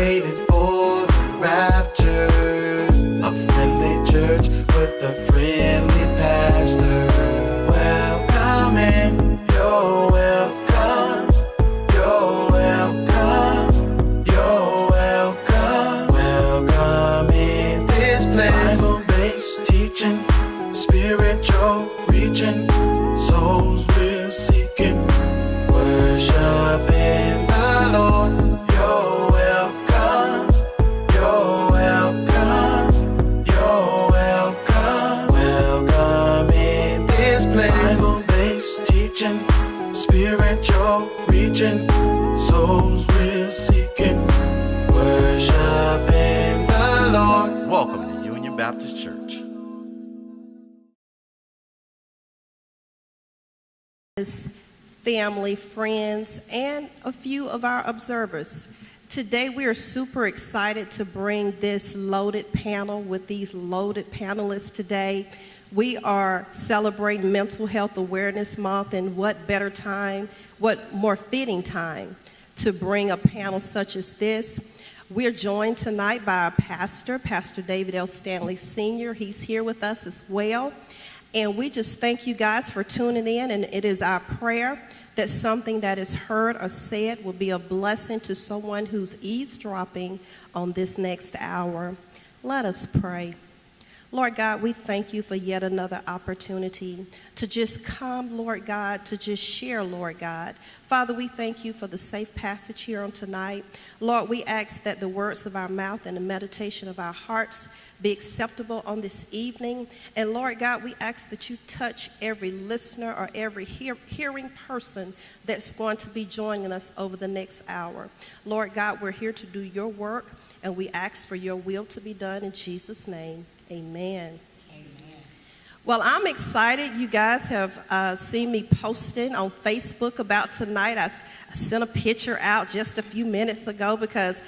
waiting for the rapture. A friendly church with a friendly pastor. Welcome in, you're welcome. You're welcome. You're welcome. Welcome in this place. Bible-based teaching, spiritual reaching, souls we're seeking, worshiping the Lord. You're welcome. You're welcome. You're welcome. Welcome in this place. Bible-based teaching, spiritual reaching, souls we're seeking, worshiping the Lord. Welcome to Union Baptist Church. Family, friends, and a few of our observers. Today we are super excited to bring this loaded panel with these loaded panelists today. We are celebrating Mental Health Awareness Month, and what better time, what more fitting time to bring a panel such as this. We're joined tonight by our pastor, Pastor David L. Stanley Sr. He's here with us as well. And we just thank you guys for tuning in, and it is our prayer that something that is heard or said will be a blessing to someone who's eavesdropping on this next hour. Let us pray. Lord God, we thank you for yet another opportunity to just come, Lord God, to just share, Lord God. Father, we thank you for the safe passage here on tonight. Lord, we ask that the words of our mouth and the meditation of our hearts be acceptable on this evening. And Lord God, we ask that you touch every listener or every hearing person that's going to be joining us over the next hour. Lord God, we're here to do your work, and we ask for your will to be done in Jesus' name. Amen. Amen. Well, I'm excited. You guys have seen me posting on Facebook about tonight. I sent a picture out just a few minutes ago because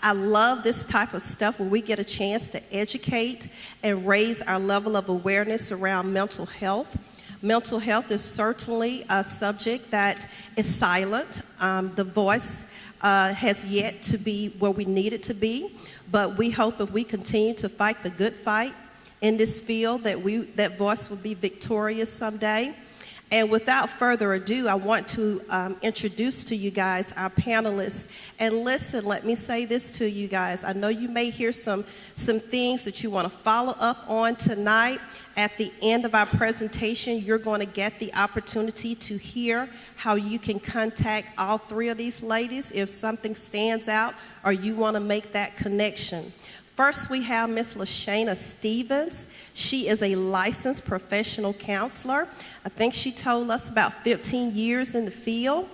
I love this type of stuff where we get a chance to educate and raise our level of awareness around mental health. Mental health is certainly a subject that is silent. The voice has yet to be where we need it to be, but we hope if we continue to fight the good fight in this field that voice will be victorious someday. And without further ado, I want to introduce to you guys our panelists. And listen, let me say this to you guys. I know you may hear some things that you want to follow up on tonight. At the end of our presentation, you're going to get the opportunity to hear how you can contact all three of these ladies if something stands out or you want to make that connection. First, we have Miss Lashayna Stevens. She is a licensed professional counselor. I think she told us about 15 years in the field.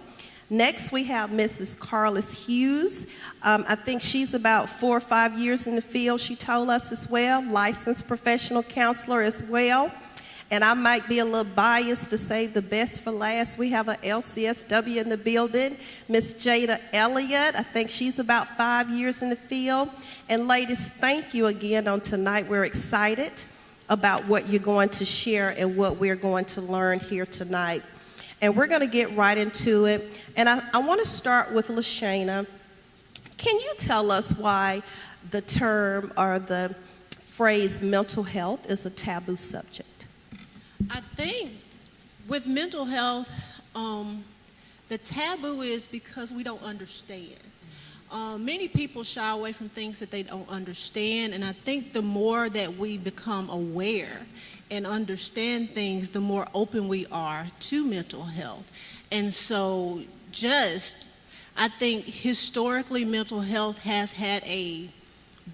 Next, we have Mrs. Carlos Hughes. I think she's about 4 or 5 years in the field, she told us as well, licensed professional counselor as well. And I might be a little biased to save the best for last. We have a LCSW in the building, Miss Jada Elliott. I think she's about 5 years in the field. And ladies, thank you again on tonight. We're excited about what you're going to share and what we're going to learn here tonight. And we're going to get right into it. And I want to start with Lashayna. Can you tell us why the term or the phrase mental health is a taboo subject? I think with mental health, the taboo is because we don't understand. Many people shy away from things that they don't understand, and I think the more that we become aware and understand things, the more open we are to mental health. And so I think historically mental health has had a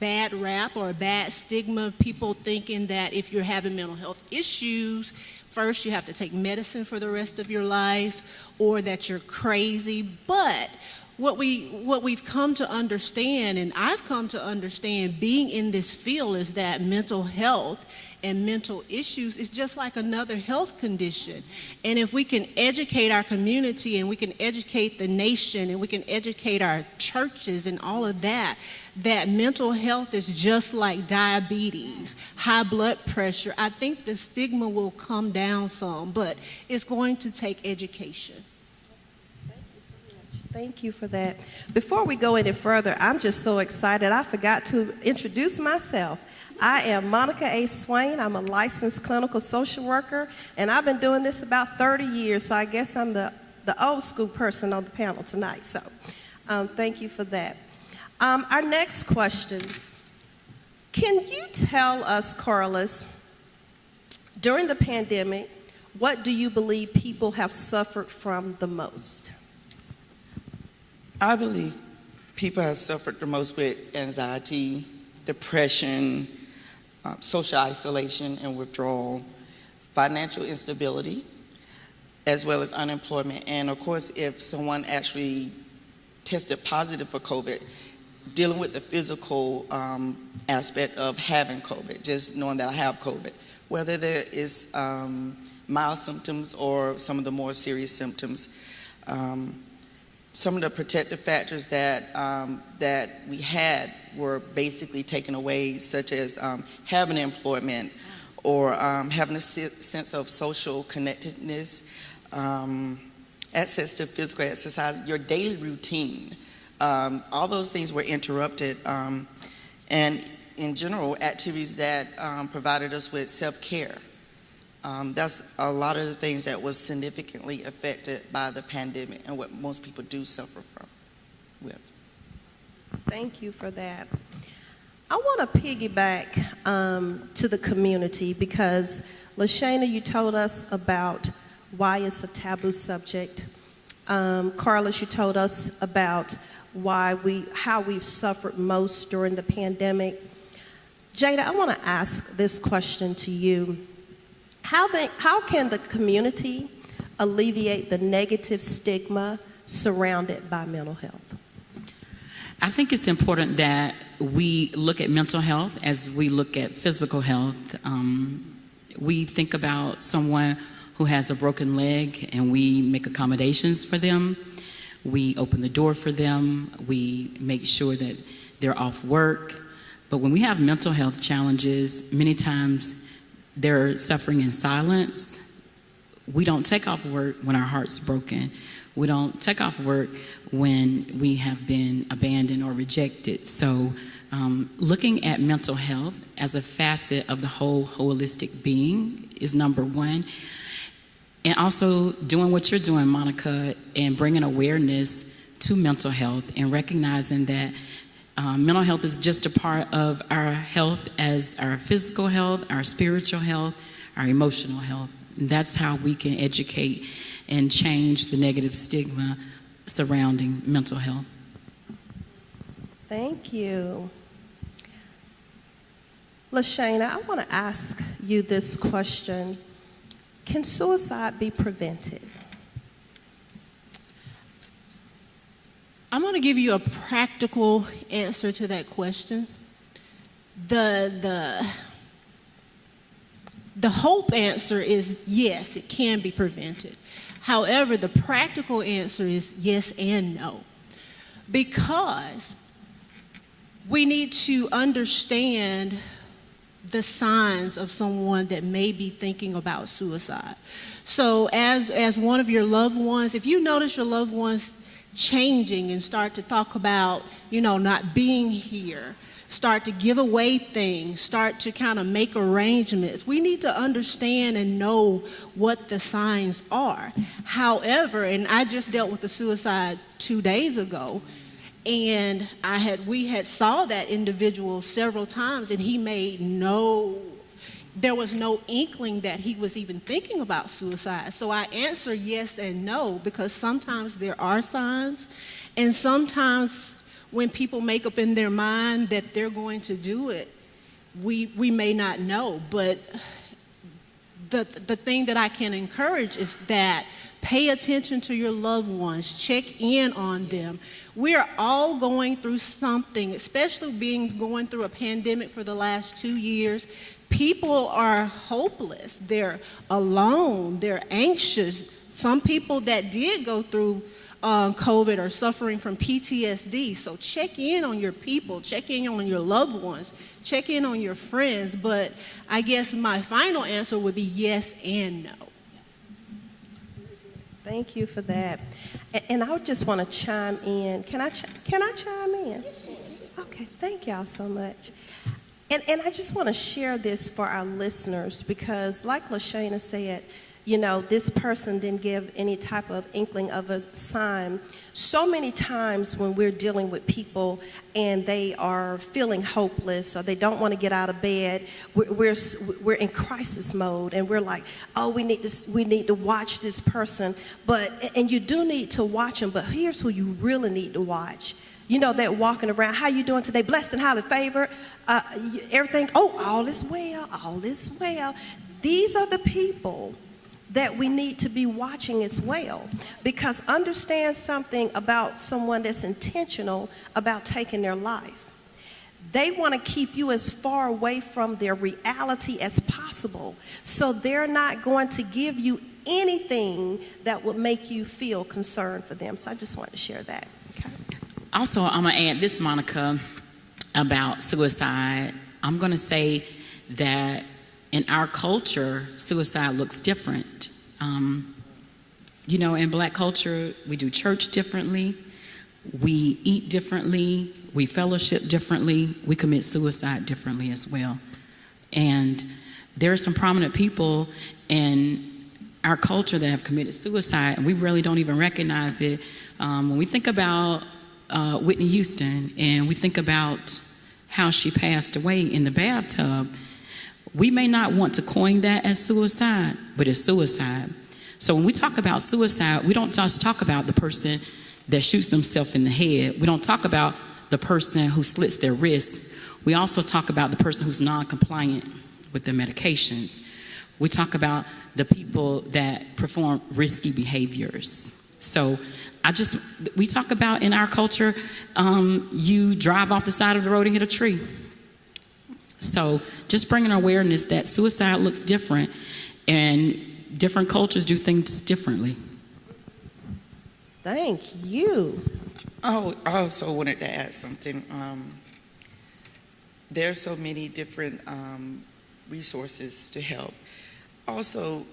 bad rap or a bad stigma, people thinking that if you're having mental health issues, first you have to take medicine for the rest of your life, or that you're crazy. But what we've come to understand, and I've come to understand being in this field, is that mental health and mental issues is just like another health condition. And if we can educate our community, and we can educate the nation, and we can educate our churches and all of that mental health is just like diabetes, high blood pressure, I think the stigma will come down some, but it's going to take education. Thank you so much. Thank you for that. Before we go any further, I'm just so excited. I forgot to introduce myself. I am Monica A. Swain. I'm a licensed clinical social worker, and I've been doing this about 30 years, so I guess I'm the old school person on the panel tonight. So thank you for that. Our next question. Can you tell us, Carlos, during the pandemic, what do you believe people have suffered from the most? I believe people have suffered the most with anxiety, depression, social isolation and withdrawal, financial instability, as well as unemployment. And of course, if someone actually tested positive for COVID, dealing with the physical aspect of having COVID, just knowing that I have COVID, whether there is mild symptoms or some of the more serious symptoms. Some of the protective factors that we had were basically taken away, such as having employment or having a sense of social connectedness, access to physical exercise, your daily routine. All those things were interrupted. And in general, activities that provided us with self-care. That's a lot of the things that was significantly affected by the pandemic and what most people do suffer with. Thank you for that. I want to piggyback to the community because, Lashayna, you told us about why it's a taboo subject. Carlos, you told us about how we've suffered most during the pandemic. Jada, I want to ask this question to you. How can the community alleviate the negative stigma surrounded by mental health? I think it's important that we look at mental health as we look at physical health. We think about someone who has a broken leg and we make accommodations for them. We open the door for them. We make sure that they're off work. But when we have mental health challenges, many times they're suffering in silence. We don't take off work when our heart's broken. We don't take off work when we have been abandoned or rejected. So looking at mental health as a facet of the whole holistic being is number one. And also doing what you're doing, Monica, and bringing awareness to mental health and recognizing that mental health is just a part of our health as our physical health, our spiritual health, our emotional health. And that's how we can educate and change the negative stigma surrounding mental health. Thank you. Lashayna, I want to ask you this question. Can suicide be prevented? I'm going to give you a practical answer to that question. The hope answer is yes, it can be prevented. However, the practical answer is yes and no. Because we need to understand the signs of someone that may be thinking about suicide. So as one of your loved ones, if you notice your loved ones changing and start to talk about, not being here, start to give away things, start to kind of make arrangements, we need to understand and know what the signs are. However, and I just dealt with a suicide 2 days ago, and we had saw that individual several times, and he made there was no inkling that he was even thinking about suicide. So I answer yes and no, because sometimes there are signs, and sometimes when people make up in their mind that they're going to do it, we may not know. But the thing that I can encourage is that pay attention to your loved ones, check in on them. We are all going through something, especially going through a pandemic for the last 2 years. People are hopeless. They're alone. They're anxious. Some people that did go through COVID are suffering from PTSD. So check in on your people. Check in on your loved ones. Check in on your friends. But I guess my final answer would be yes and no. Thank you for that. And I just want to chime in. Can I chime in? Okay, thank y'all so much. And I just want to share this for our listeners because, like Lashayna said, you know, this person didn't give any type of inkling of a sign. So many times when we're dealing with people and they are feeling hopeless or they don't want to get out of bed, we're in crisis mode and we're like, oh, we need to watch this person. And you do need to watch them, but here's who you really need to watch. You know, that walking around, how you doing today? Blessed and highly favored. Everything, all is well, all is well. These are the people that we need to be watching as well, because understand something about someone that's intentional about taking their life. They want to keep you as far away from their reality as possible, so they're not going to give you anything that would make you feel concerned for them. So I just wanted to share that. Okay. Also, I'm going to add this, Monica, about suicide. I'm going to say that in our culture, suicide looks different. You know, in Black culture, we do church differently, we eat differently, we fellowship differently, we commit suicide differently as well. And there are some prominent people in our culture that have committed suicide, and we really don't even recognize it. When we think about Whitney Houston and we think about how she passed away in the bathtub, we may not want to coin that as suicide, but it's suicide. So when we talk about suicide, we don't just talk about the person that shoots themselves in the head. We don't talk about the person who slits their wrist. We also talk about the person who's non-compliant with their medications. We talk about the people that perform risky behaviors. So we talk about in our culture, you drive off the side of the road and hit a tree. So just bringing awareness that suicide looks different and different cultures do things differently. Thank you. Oh, I also wanted to add something. There are so many different resources to help. Also,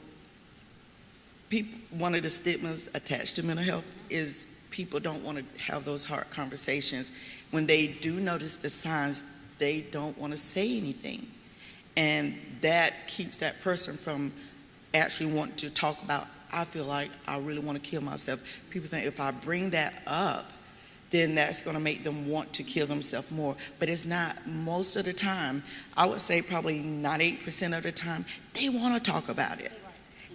one of the stigmas attached to mental health is people don't want to have those hard conversations. When they do notice the signs, they don't want to say anything. And that keeps that person from actually wanting to talk about, I feel like I really want to kill myself. People think if I bring that up, then that's going to make them want to kill themselves more. But it's not. Most of the time, I would say probably 98% of the time, they want to talk about it.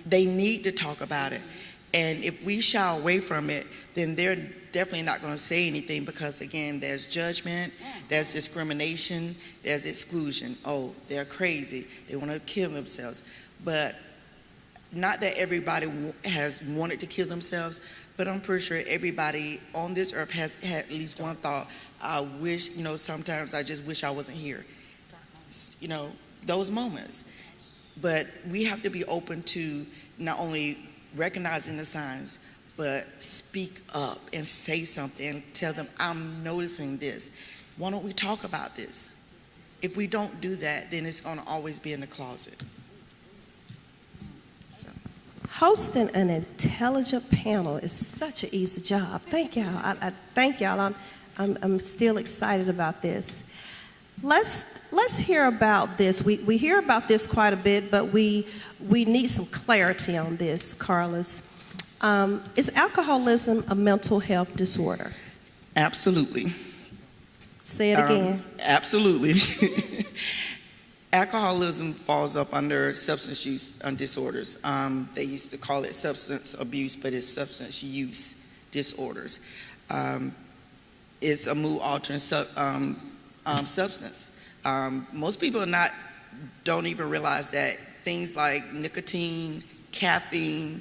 They need to talk about it. And if we shy away from it, then they're definitely not going to say anything because, again, there's judgment, there's discrimination, there's exclusion. Oh, they're crazy. They want to kill themselves. But not that everybody has wanted to kill themselves, but I'm pretty sure everybody on this earth has had at least one thought. I wish, sometimes I just wish I wasn't here. Those moments. But we have to be open to not only recognizing the signs, but speak up and say something and tell them, I'm noticing this. Why don't we talk about this? If we don't do that, then it's going to always be in the closet. So. Hosting an intelligent panel is such an easy job. Thank y'all. I thank y'all. I'm still excited about this. Let's hear about this. We hear about this quite a bit, but we need some clarity on this, Carlos. Is alcoholism a mental health disorder? Absolutely. Say it again. Absolutely. Alcoholism falls up under substance use disorders. They used to call it substance abuse, but it's substance use disorders. It's a mood-altering substance. Most people don't even realize that things like nicotine, caffeine,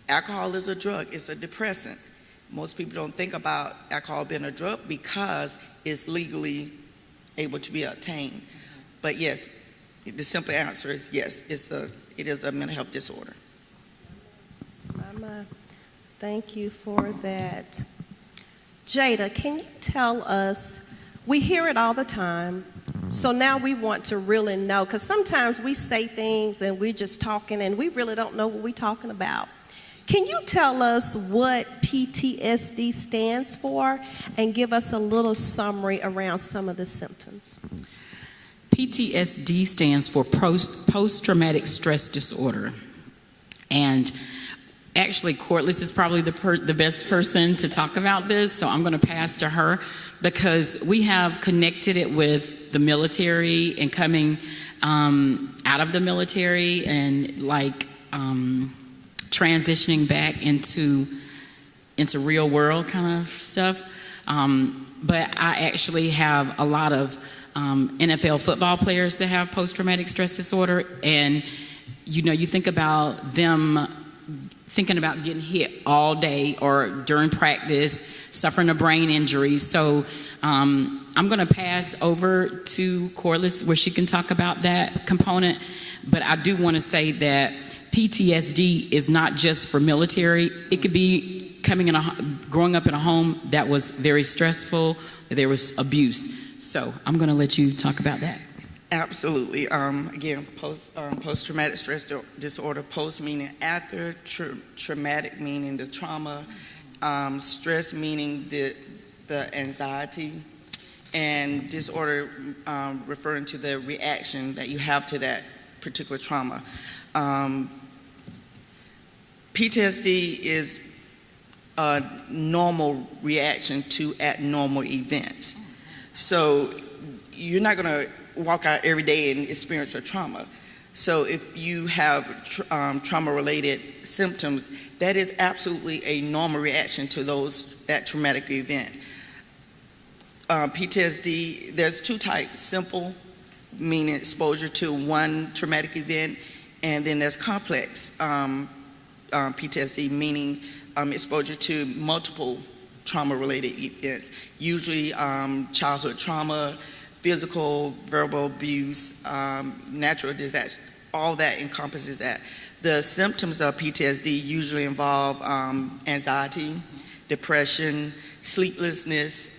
alcohol is a drug. It's a depressant. Most people don't think about alcohol being a drug because it's legally able to be obtained. But yes, the simple answer is yes, it is a mental health disorder. Thank you for that. Jada, can you tell us, we hear it all the time, so now we want to really know, because sometimes we say things and we're just talking and we really don't know what we're talking about. Can you tell us what PTSD stands for and give us a little summary around some of the symptoms? PTSD stands for post-traumatic stress disorder. And actually, Courtlis is probably the best person to talk about this, so I'm going to pass to her because we have connected it with the military and coming out of the military and transitioning back into real world kind of stuff. But I actually have a lot of NFL football players that have post-traumatic stress disorder, and you think about them thinking about getting hit all day or during practice, suffering a brain injury. So I'm going to pass over to Corliss where she can talk about that component. But I do want to say that PTSD is not just for military. It could be growing up in a home that was very stressful, there was abuse. So I'm going to let you talk about that. Absolutely. Again, post-traumatic stress disorder, post meaning after, traumatic meaning the trauma, stress meaning the anxiety, and disorder referring to the reaction that you have to that particular trauma. PTSD is a normal reaction to abnormal events. So you're not going to walk out every day and experience a trauma. So if you have trauma-related symptoms, that is absolutely a normal reaction to that traumatic event. PTSD, there's two types: simple, meaning exposure to one traumatic event, and then there's complex PTSD, meaning exposure to multiple trauma-related events, usually childhood trauma, physical, verbal abuse, natural disaster, all that encompasses that. The symptoms of PTSD usually involve anxiety, depression, sleeplessness,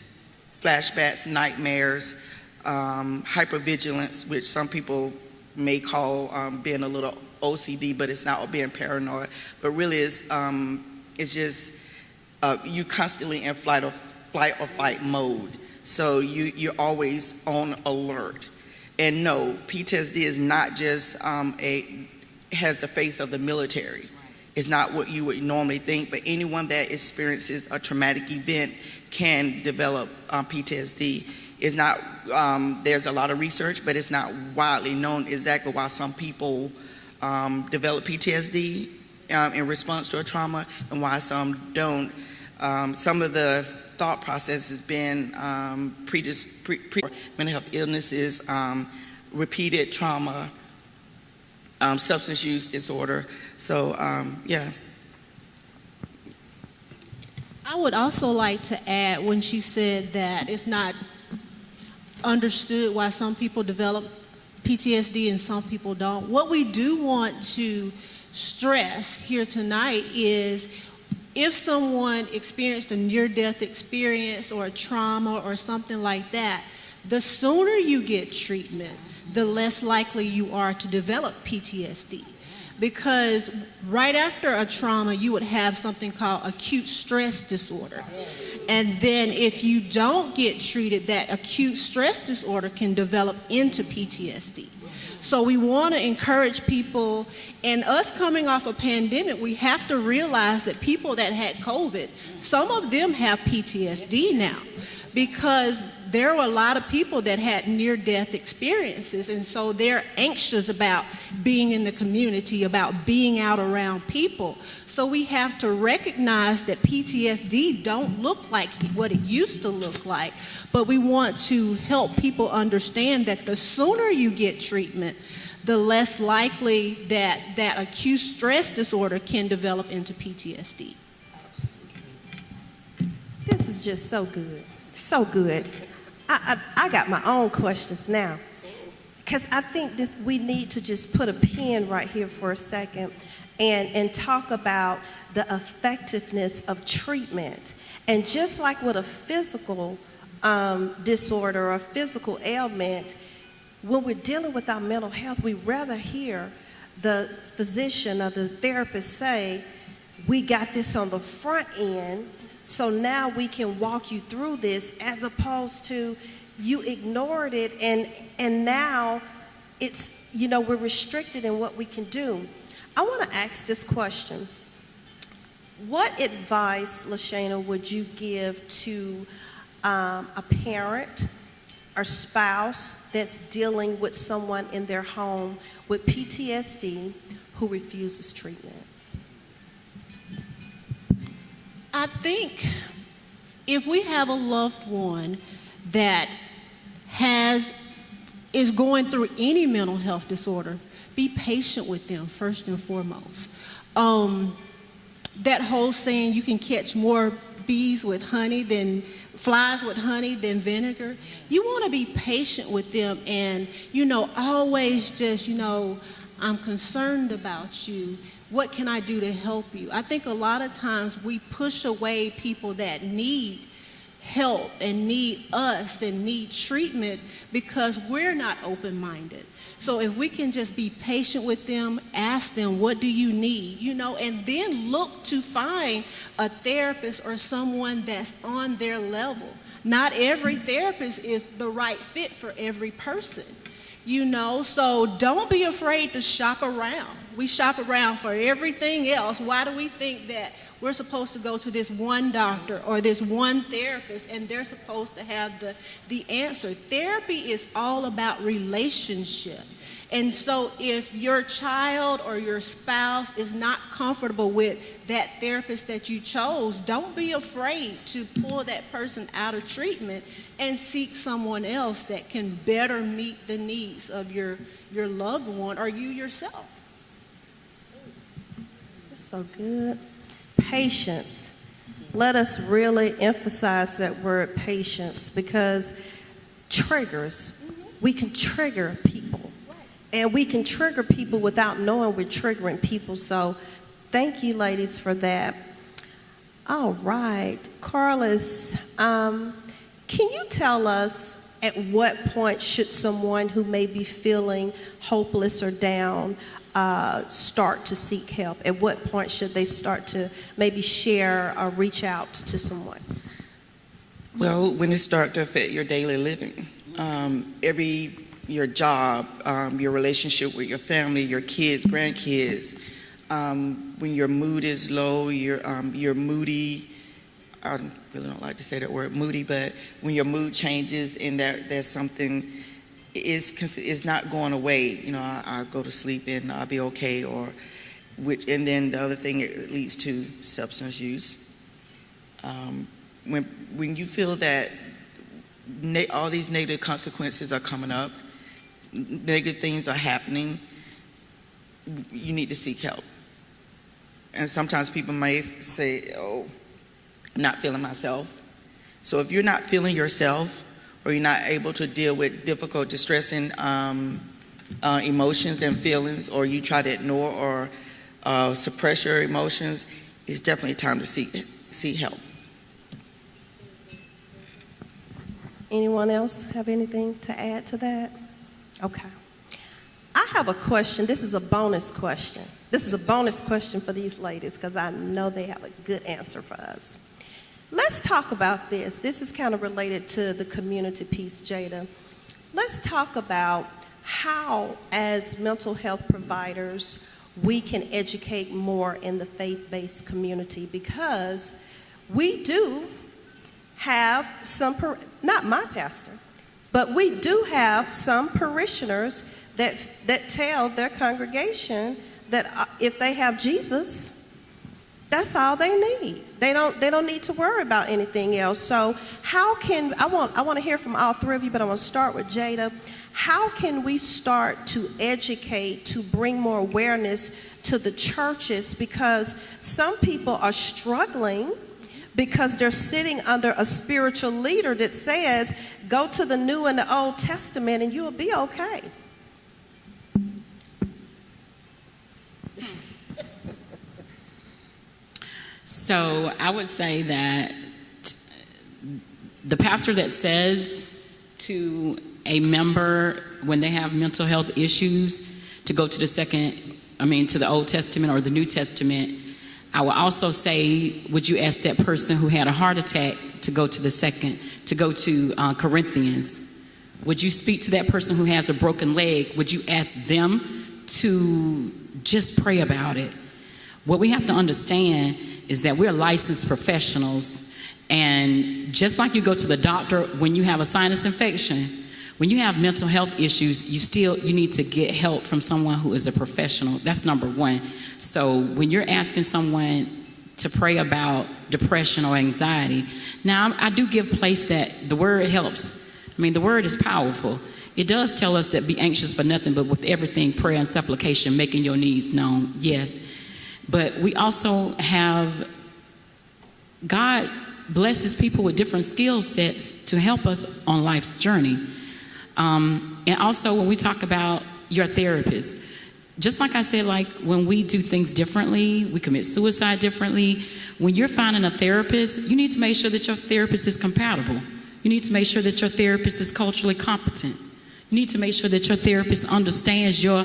flashbacks, nightmares, hypervigilance, which some people may call being a little OCD, but it's not being paranoid, but really it's just you constantly in flight or fight mode. So you're always on alert. And no, PTSD is not just has the face of the military. It's not what you would normally think, but anyone that experiences a traumatic event can develop PTSD. It's not, there's a lot of research, but it's not widely known exactly why some people develop PTSD in response to a trauma and why some don't. Some of the thought process has been mental health illnesses, repeated trauma, substance use disorder. So, yeah. I would also like to add, when she said that it's not understood why some people develop PTSD and some people don't, what we do want to stress here tonight is if someone experienced a near-death experience or a trauma or something like that, the sooner you get treatment, the less likely you are to develop PTSD. Because right after a trauma, you would have something called acute stress disorder. And then if you don't get treated, that acute stress disorder can develop into PTSD. So we want to encourage people, and us coming off a pandemic, we have to realize that people that had COVID, some of them have PTSD now, because there were a lot of people that had near-death experiences, and so they're anxious about being in the community, about being out around people. So we have to recognize that PTSD don't look like what it used to look like, but we want to help people understand that the sooner you get treatment, the less likely that acute stress disorder can develop into PTSD. This is just so good. So good. I got my own questions now, because I think we need to just put a pin right here for a second and talk about the effectiveness of treatment. And just like with a physical disorder or a physical ailment, when we're dealing with our mental health, we rather hear the physician or the therapist say, we got this on the front end, so now we can walk you through this, as opposed to you ignored it and now it's, we're restricted in what we can do. I want to ask this question. What advice, Lashayna, would you give to a parent or spouse that's dealing with someone in their home with PTSD who refuses treatment? I think if we have a loved one that is going through any mental health disorder, be patient with them first and foremost. That whole saying, you can catch more flies with honey than vinegar. You want to be patient with them and, always just, I'm concerned about you. What can I do to help you? I think a lot of times we push away people that need help and need us and need treatment because we're not open-minded. So if we can just be patient with them, ask them, what do you need? And then look to find a therapist or someone that's on their level. Not every therapist is the right fit for every person, so don't be afraid to shop around. We shop around for everything else. Why do we think that we're supposed to go to this one doctor or this one therapist and they're supposed to have the answer? Therapy is all about relationship. And so if your child or your spouse is not comfortable with that therapist that you chose, don't be afraid to pull that person out of treatment and seek someone else that can better meet the needs of your loved one or you yourself. That's so good. Patience. Let us really emphasize that word patience, because triggers, we can trigger people. And we can trigger people without knowing we're triggering people. So thank you, ladies, for that. All right. Carlos, can you tell us at what point should someone who may be feeling hopeless or down start to seek help? At what point should they start to maybe share or reach out to someone? Well, when it starts to affect your daily living, your job, your relationship with your family, your kids, grandkids, when your mood is low, you're moody. I really don't like to say that word, moody, but when your mood changes and there's something is not going away, I'll go to sleep and I'll be okay, and then the other thing, it leads to substance use. When you feel that all these negative consequences are coming up, negative things are happening, you need to seek help. And sometimes people may say, not feeling myself. So if you're not feeling yourself, or you're not able to deal with difficult, distressing emotions and feelings, or you try to ignore or suppress your emotions, it's definitely time to seek help. Anyone else have anything to add to that? Okay. I have a question. This is a bonus question. This is a bonus question for these ladies because I know they have a good answer for us. Let's talk about this. This is kind of related to the community piece, Jada. Let's talk about how, as mental health providers, we can educate more in the faith-based community, because we do have some, not my pastor, but we do have some parishioners that tell their congregation that if they have Jesus, that's all they need. They don't need to worry about anything else. So how can, I want to hear from all three of you, but I want to start with Jada. How can we start to educate, to bring more awareness to the churches? Because some people are struggling because they're sitting under a spiritual leader that says, go to the New and the Old Testament and you'll be okay. So I would say that the pastor that says to a member when they have mental health issues to go to to the Old Testament or the New Testament, I will also say, would you ask that person who had a heart attack to go to Corinthians? Would you speak to that person who has a broken leg? Would you ask them to just pray about it? What we have to understand is that we're licensed professionals, and just like you go to the doctor when you have a sinus infection, when you have mental health issues, you need to get help from someone who is a professional. That's number one. So when you're asking someone to pray about depression or anxiety, now I do give place that the word helps. I mean, the word is powerful. It does tell us that be anxious for nothing, but with everything, prayer and supplication, making your needs known. Yes. But we also have, God blesses people with different skill sets to help us on life's journey. And also when we talk about your therapist, just like I said, like when we do things differently, we commit suicide differently. When you're finding a therapist, you need to make sure that your therapist is compatible. You need to make sure that your therapist is culturally competent. You need to make sure that your therapist understands your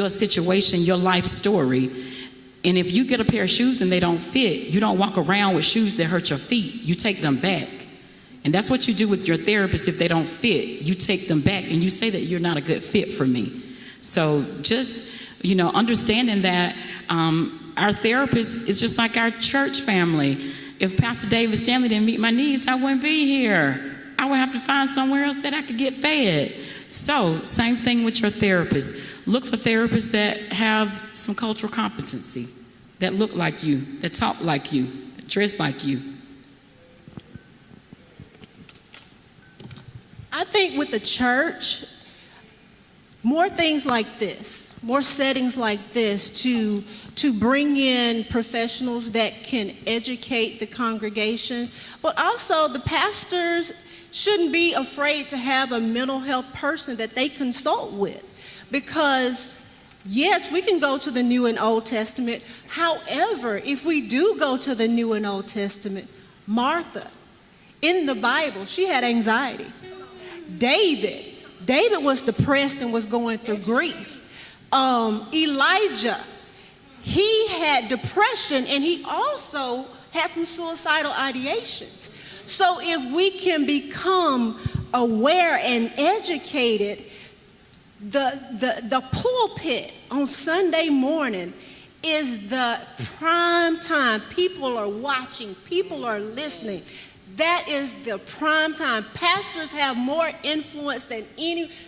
situation, your life story. And if you get a pair of shoes and they don't fit, you don't walk around with shoes that hurt your feet. You take them back. And that's what you do with your therapist. If they don't fit, you take them back and you say that you're not a good fit for me. So just, understanding that our therapist is just like our church family. If Pastor David Stanley didn't meet my needs, I wouldn't be here. I would have to find somewhere else that I could get fed. So same thing with your therapist. Look for therapists that have some cultural competency, that look like you, that talk like you, that dress like you. I think with the church, more things like this, more settings like this to bring in professionals that can educate the congregation, but also the pastors shouldn't be afraid to have a mental health person that they consult with. Because yes, we can go to the New and Old Testament. However, if we do go to the New and Old Testament, Martha, in the Bible, she had anxiety. David was depressed and was going through grief. Elijah, he had depression and he also had some suicidal ideations. So if we can become aware and educated, the pulpit on Sunday morning is the prime time. People are watching, people are listening. That is the prime time. Pastors have more influence than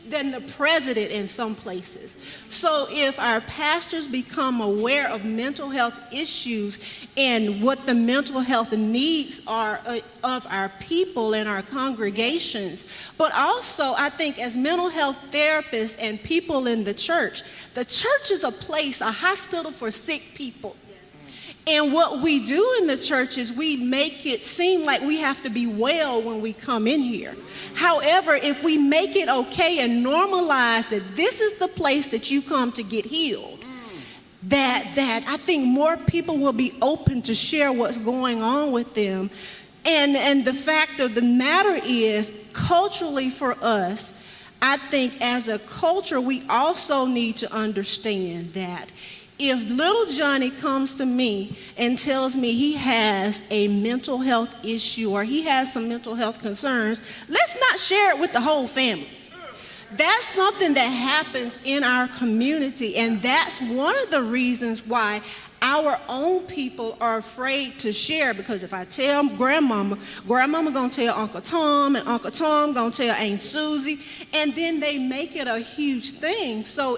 the president in some places. So if our pastors become aware of mental health issues and what the mental health needs are of our people and our congregations, but also I think as mental health therapists and people in the church is a place, a hospital for sick people. And what we do in the church is we make it seem like we have to be well when we come in here. However, if we make it okay and normalize that this is the place that you come to get healed, that I think more people will be open to share what's going on with them. And the fact of the matter is, culturally for us, I think as a culture, we also need to understand that if little Johnny comes to me and tells me he has a mental health issue or he has some mental health concerns, let's not share it with the whole family. That's something that happens in our community, and that's one of the reasons why our own people are afraid to share, because if I tell grandmama gonna tell Uncle Tom, and Uncle Tom gonna tell Aunt Susie, and then they make it a huge thing. So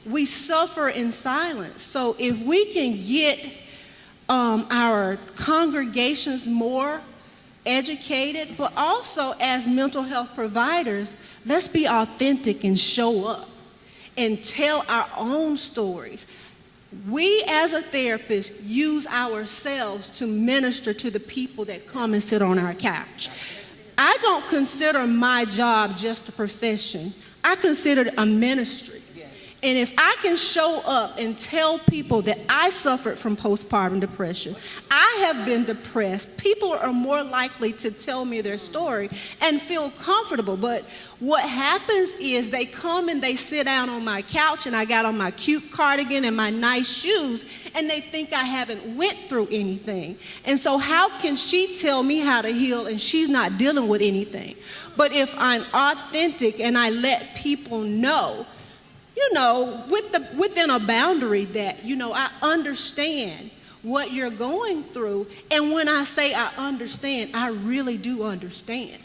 we suffer in silence. So if we can get our congregations more educated, but also as mental health providers, let's be authentic and show up and tell our own stories. We as a therapist use ourselves to minister to the people that come and sit on our couch. I don't consider my job just a profession. I consider it a ministry. And if I can show up and tell people that I suffered from postpartum depression, I have been depressed, people are more likely to tell me their story and feel comfortable. But what happens is they come and they sit down on my couch, and I got on my cute cardigan and my nice shoes, and they think I haven't went through anything. And so how can she tell me how to heal and she's not dealing with anything? But if I'm authentic and I let people know, within a boundary that, I understand what you're going through. And when I say I understand, I really do understand.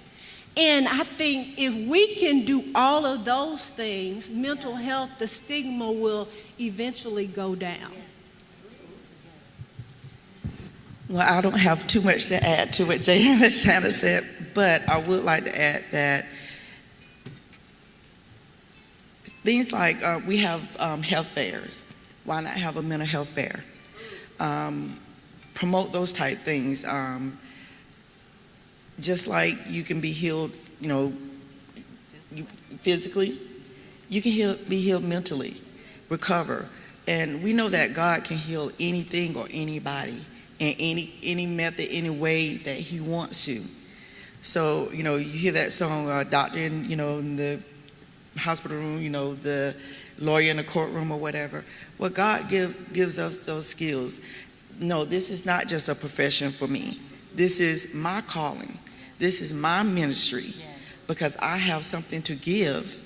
And I think if we can do all of those things, mental health, the stigma will eventually go down. Well, I don't have too much to add to what Jay and Lashayna said, but I would like to add that things like we have health fairs. Why not have a mental health fair? Promote those type things. Just like you can be healed, physically, you can be healed mentally, recover. And we know that God can heal anything or anybody in any method, any way that He wants to. So, you hear that song, doctor in the hospital room, the lawyer in the courtroom or whatever. Well, God gives us those skills. No, this is not just a profession for me. This is my calling. This is my ministry, because I have something to give,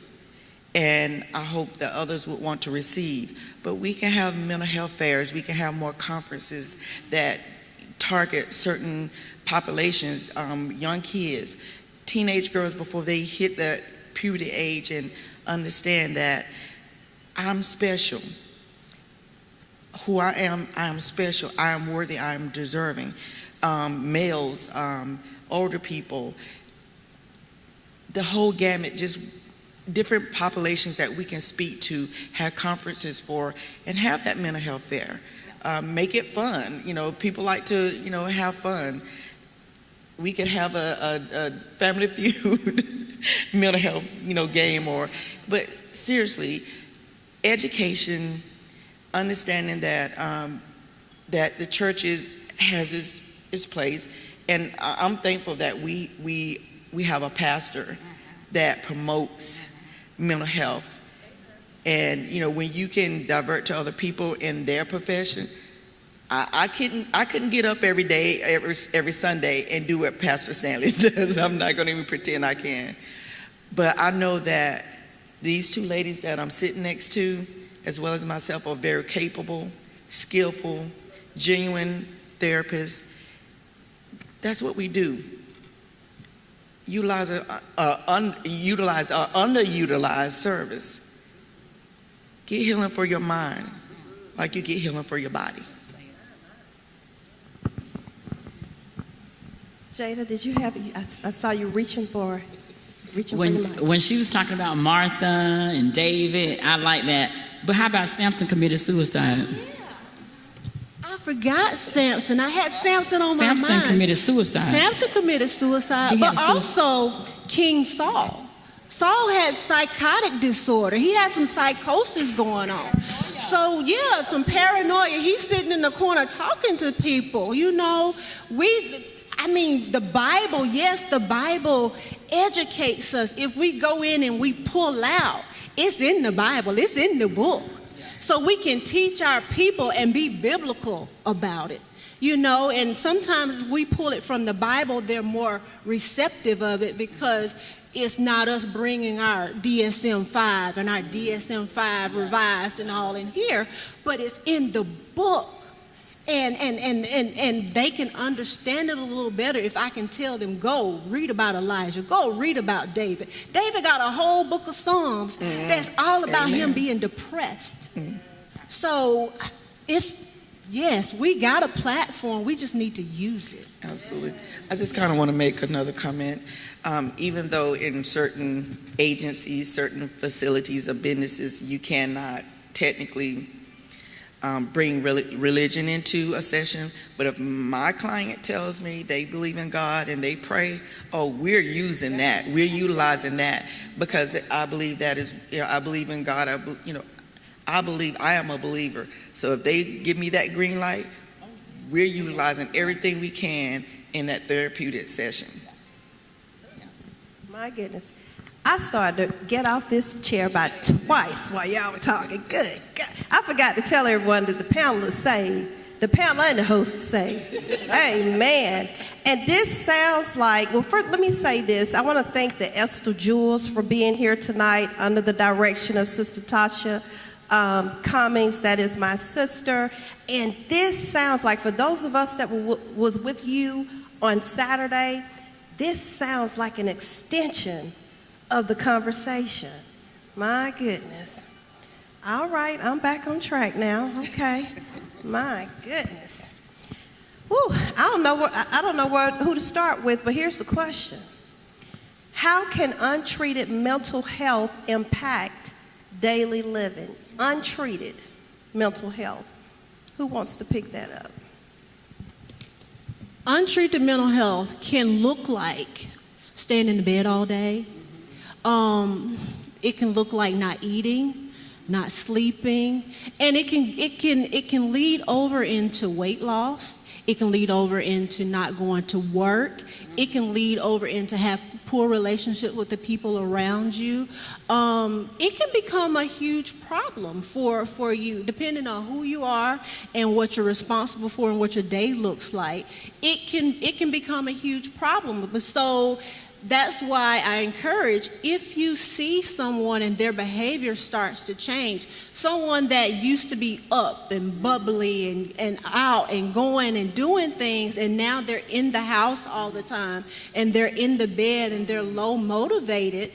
and I hope that others would want to receive. But we can have mental health fairs. We can have more conferences that target certain populations, young kids, teenage girls before they hit that puberty age, and understand that I'm special. Who I am special. I am worthy. I am deserving. Males, older people, the whole gamut, just different populations that we can speak to, have conferences for, and have that mental health fair. Make it fun. People like to, have fun. We could have a Family Feud mental health, game, but seriously, education, understanding that that the church has its place, and I'm thankful that we have a pastor that promotes mental health, and when you can divert to other people in their profession. I couldn't get up every day, every Sunday, and do what Pastor Stanley does. I'm not going to even pretend I can. But I know that these two ladies that I'm sitting next to, as well as myself, are very capable, skillful, genuine therapists. That's what we do. Utilize an underutilized service. Get healing for your mind like you get healing for your body. Jada, did you have? I saw you reaching for your mic. When she was talking about Martha and David, I like that. But how about Samson committed suicide? I forgot Samson. I had Samson on my mind. Samson committed suicide. Samson committed suicide, but also King Saul. Saul had psychotic disorder. He had some psychosis going on. So yeah, some paranoia. He's sitting in the corner talking to people. The Bible, yes, the Bible educates us. If we go in and we pull out, it's in the Bible, it's in the book. So we can teach our people and be biblical about it. And sometimes we pull it from the Bible, they're more receptive of it because it's not us bringing our DSM-5 and our DSM-5 revised and all in here, but it's in the book. And they can understand it a little better if I can tell them, go read about Elijah, go read about David. David got a whole book of Psalms that's all about him being depressed. So yes, we got a platform, we just need to use it. Absolutely. I just kind of want to make another comment. Even though in certain agencies, certain facilities or businesses, you cannot technically bring religion into a session, but if my client tells me they believe in God and they pray, we're using that, we're utilizing that, because I believe that is, I believe in God. I am a believer. So if they give me that green light, we're utilizing everything we can in that therapeutic session. My goodness. I started to get off this chair about twice while y'all were talking. Good God. I forgot to tell everyone that the panelists say, the panel and the hosts say, amen. And this sounds like, well, first, let me say this. I want to thank the Esther Jewels for being here tonight under the direction of Sister Tasha Cummings. That is my sister. And this sounds like, for those of us that was with you on Saturday, this sounds like an extension of the conversation. My goodness. All right, I'm back on track now. Okay. My goodness. Whew, I don't know who to start with, but here's the question. How can untreated mental health impact daily living? Untreated mental health. Who wants to pick that up? Untreated mental health can look like staying in the bed all day. It can look like not eating, not sleeping, and it can lead over into weight loss. It can lead over into not going to work. It can lead over into have poor relationship with the people around you. It can become a huge problem for you, depending on who you are and what you're responsible for and what your day looks like. It can become a huge problem. But so that's why I encourage, if you see someone and their behavior starts to change, someone that used to be up and bubbly and out and going and doing things, and now they're in the house all the time and they're in the bed and they're low motivated,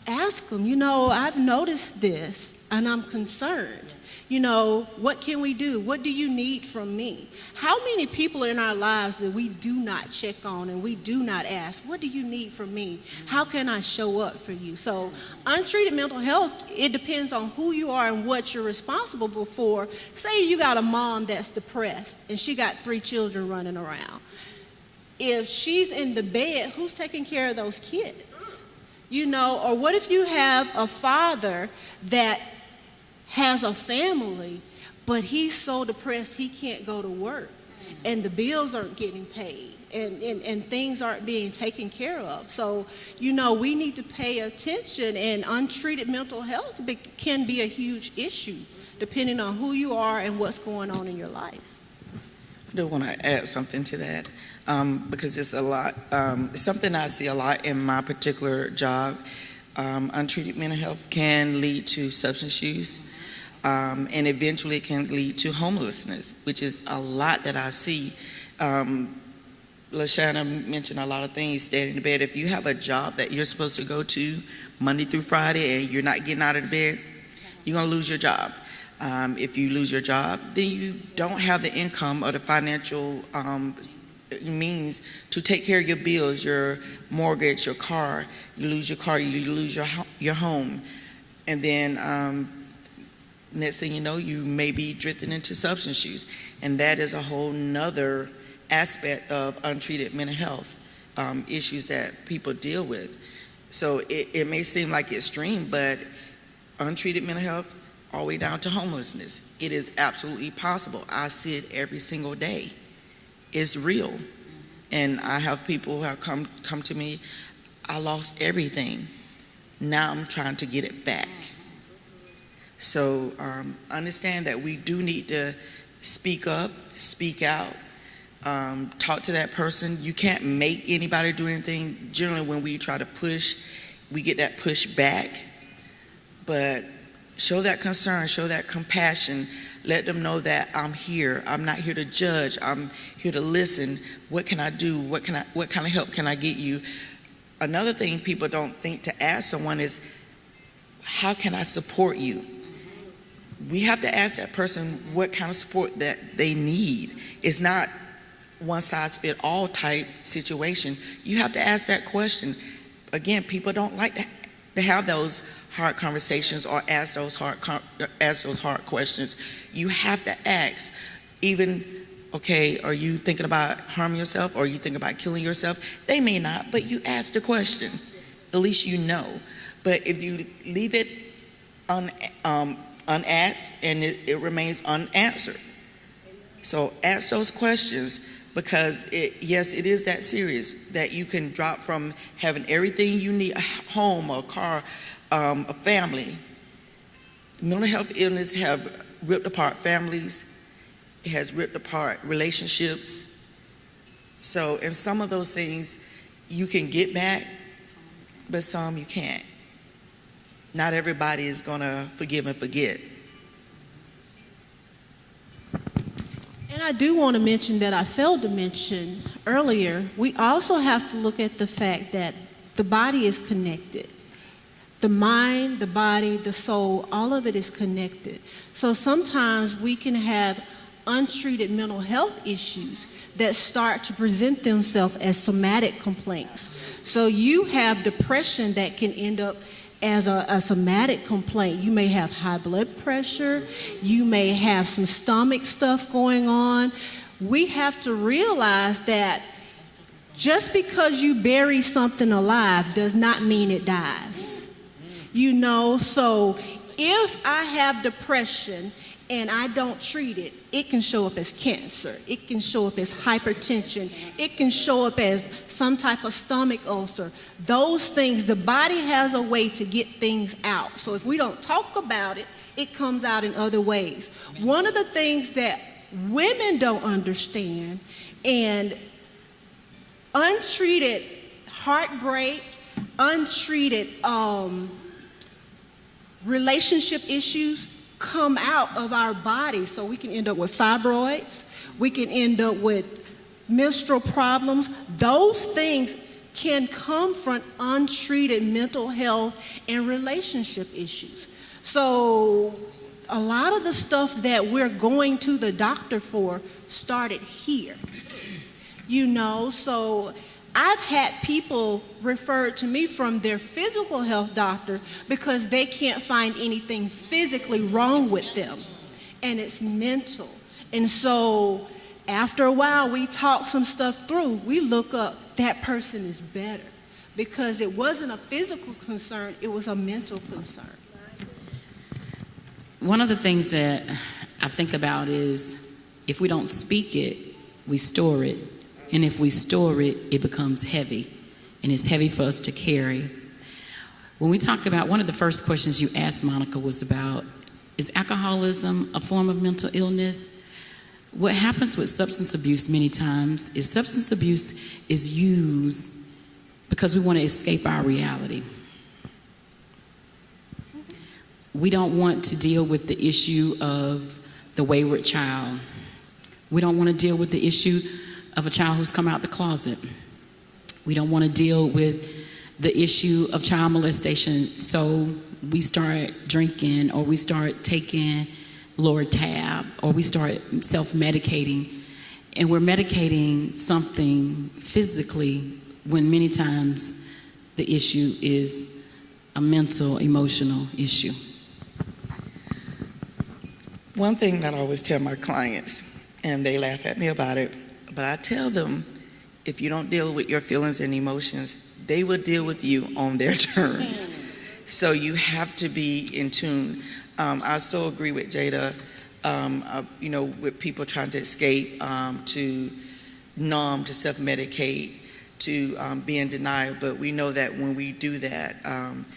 ask them, I've noticed this and I'm concerned. What can we do? What do you need from me? How many people in our lives that we do not check on and we do not ask, what do you need from me? How can I show up for you? So untreated mental health, it depends on who you are and what you're responsible for. Say you got a mom that's depressed and she got 3 children running around. If she's in the bed, who's taking care of those kids? Or what if you have a father that has a family, but he's so depressed he can't go to work, and the bills aren't getting paid, and things aren't being taken care of. So, we need to pay attention, and untreated mental health can be a huge issue, depending on who you are and what's going on in your life. I do want to add something to that, because it's a lot, something I see a lot in my particular job. Untreated mental health can lead to substance use. And eventually it can lead to homelessness, which is a lot that I see. Lashayna mentioned a lot of things, staying in the bed. If you have a job that you're supposed to go to Monday through Friday and you're not getting out of the bed, you're going to lose your job. If you lose your job, then you don't have the income or the financial means to take care of your bills, your mortgage, your car. You lose your car, you lose your home. And then next thing you know, you may be drifting into substance use. And that is a whole nother aspect of untreated mental health issues that people deal with. So it may seem like extreme, but untreated mental health all the way down to homelessness, it is absolutely possible. I see it every single day. It's real. And I have people who have come to me, I lost everything. Now I'm trying to get it back. So understand that we do need to speak up, speak out, talk to that person. You can't make anybody do anything. Generally, when we try to push, we get that push back. But show that concern, show that compassion. Let them know that I'm here. I'm not here to judge. I'm here to listen. What can I do? What kind of help can I get you? Another thing people don't think to ask someone is, how can I support you? We have to ask that person what kind of support that they need. It's not one size fit all type situation. You have to ask that question. Again, people don't like to have those hard conversations or ask those hard questions. You have to ask, even, okay, are you thinking about harming yourself, or are you thinking about killing yourself? They may not, but you ask the question. At least you know. But if you leave it unasked, and it remains unanswered. So ask those questions, because yes, it is that serious, that you can drop from having everything you need, a home, a car, a family. Mental health illness have ripped apart families. It has ripped apart relationships. So, and some of those things you can get back, but some you can't. Not everybody is going to forgive and forget. And I do want to mention that I failed to mention earlier, we also have to look at the fact that the body is connected. The mind, the body, the soul, all of it is connected. So sometimes we can have untreated mental health issues that start to present themselves as somatic complaints. So you have depression that can end up as a somatic complaint. You may have high blood pressure, you may have some stomach stuff going on. We have to realize that just because you bury something alive does not mean it dies. You know, so if I have depression and I don't treat it, it can show up as cancer. It can show up as hypertension. It can show up as some type of stomach ulcer. Those things, the body has a way to get things out. So if we don't talk about it, it comes out in other ways. One of the things that women don't understand, and untreated heartbreak, untreated relationship issues come out of our body. So we can end up with fibroids, we can end up with menstrual problems. Those things can come from untreated mental health and relationship issues. So a lot of the stuff that we're going to the doctor for started here. You know, so I've had people referred to me from their physical health doctor because they can't find anything physically wrong with them, and it's mental. And so after a while, we talk some stuff through. We look up, that person is better, because it wasn't a physical concern, it was a mental concern. One of the things that I think about is if we don't speak it, we store it. And if we store it, it becomes heavy. And it's heavy for us to carry. When we talk about, one of the first questions you asked, Monica, was about, is alcoholism a form of mental illness? What happens with substance abuse many times is substance abuse is used because we want to escape our reality. We don't want to deal with the issue of the wayward child. We don't want to deal with the issue of a child who's come out the closet. We don't want to deal with the issue of child molestation, so we start drinking, or we start taking Loratab, or we start self-medicating, and we're medicating something physically when many times the issue is a mental, emotional issue. One thing that I always tell my clients, and they laugh at me about it, but I tell them, if you don't deal with your feelings and emotions, they will deal with you on their terms. So you have to be in tune. I so agree with Jada, you know, with people trying to escape, to numb, to self-medicate, to be in denial. But we know that when we do that,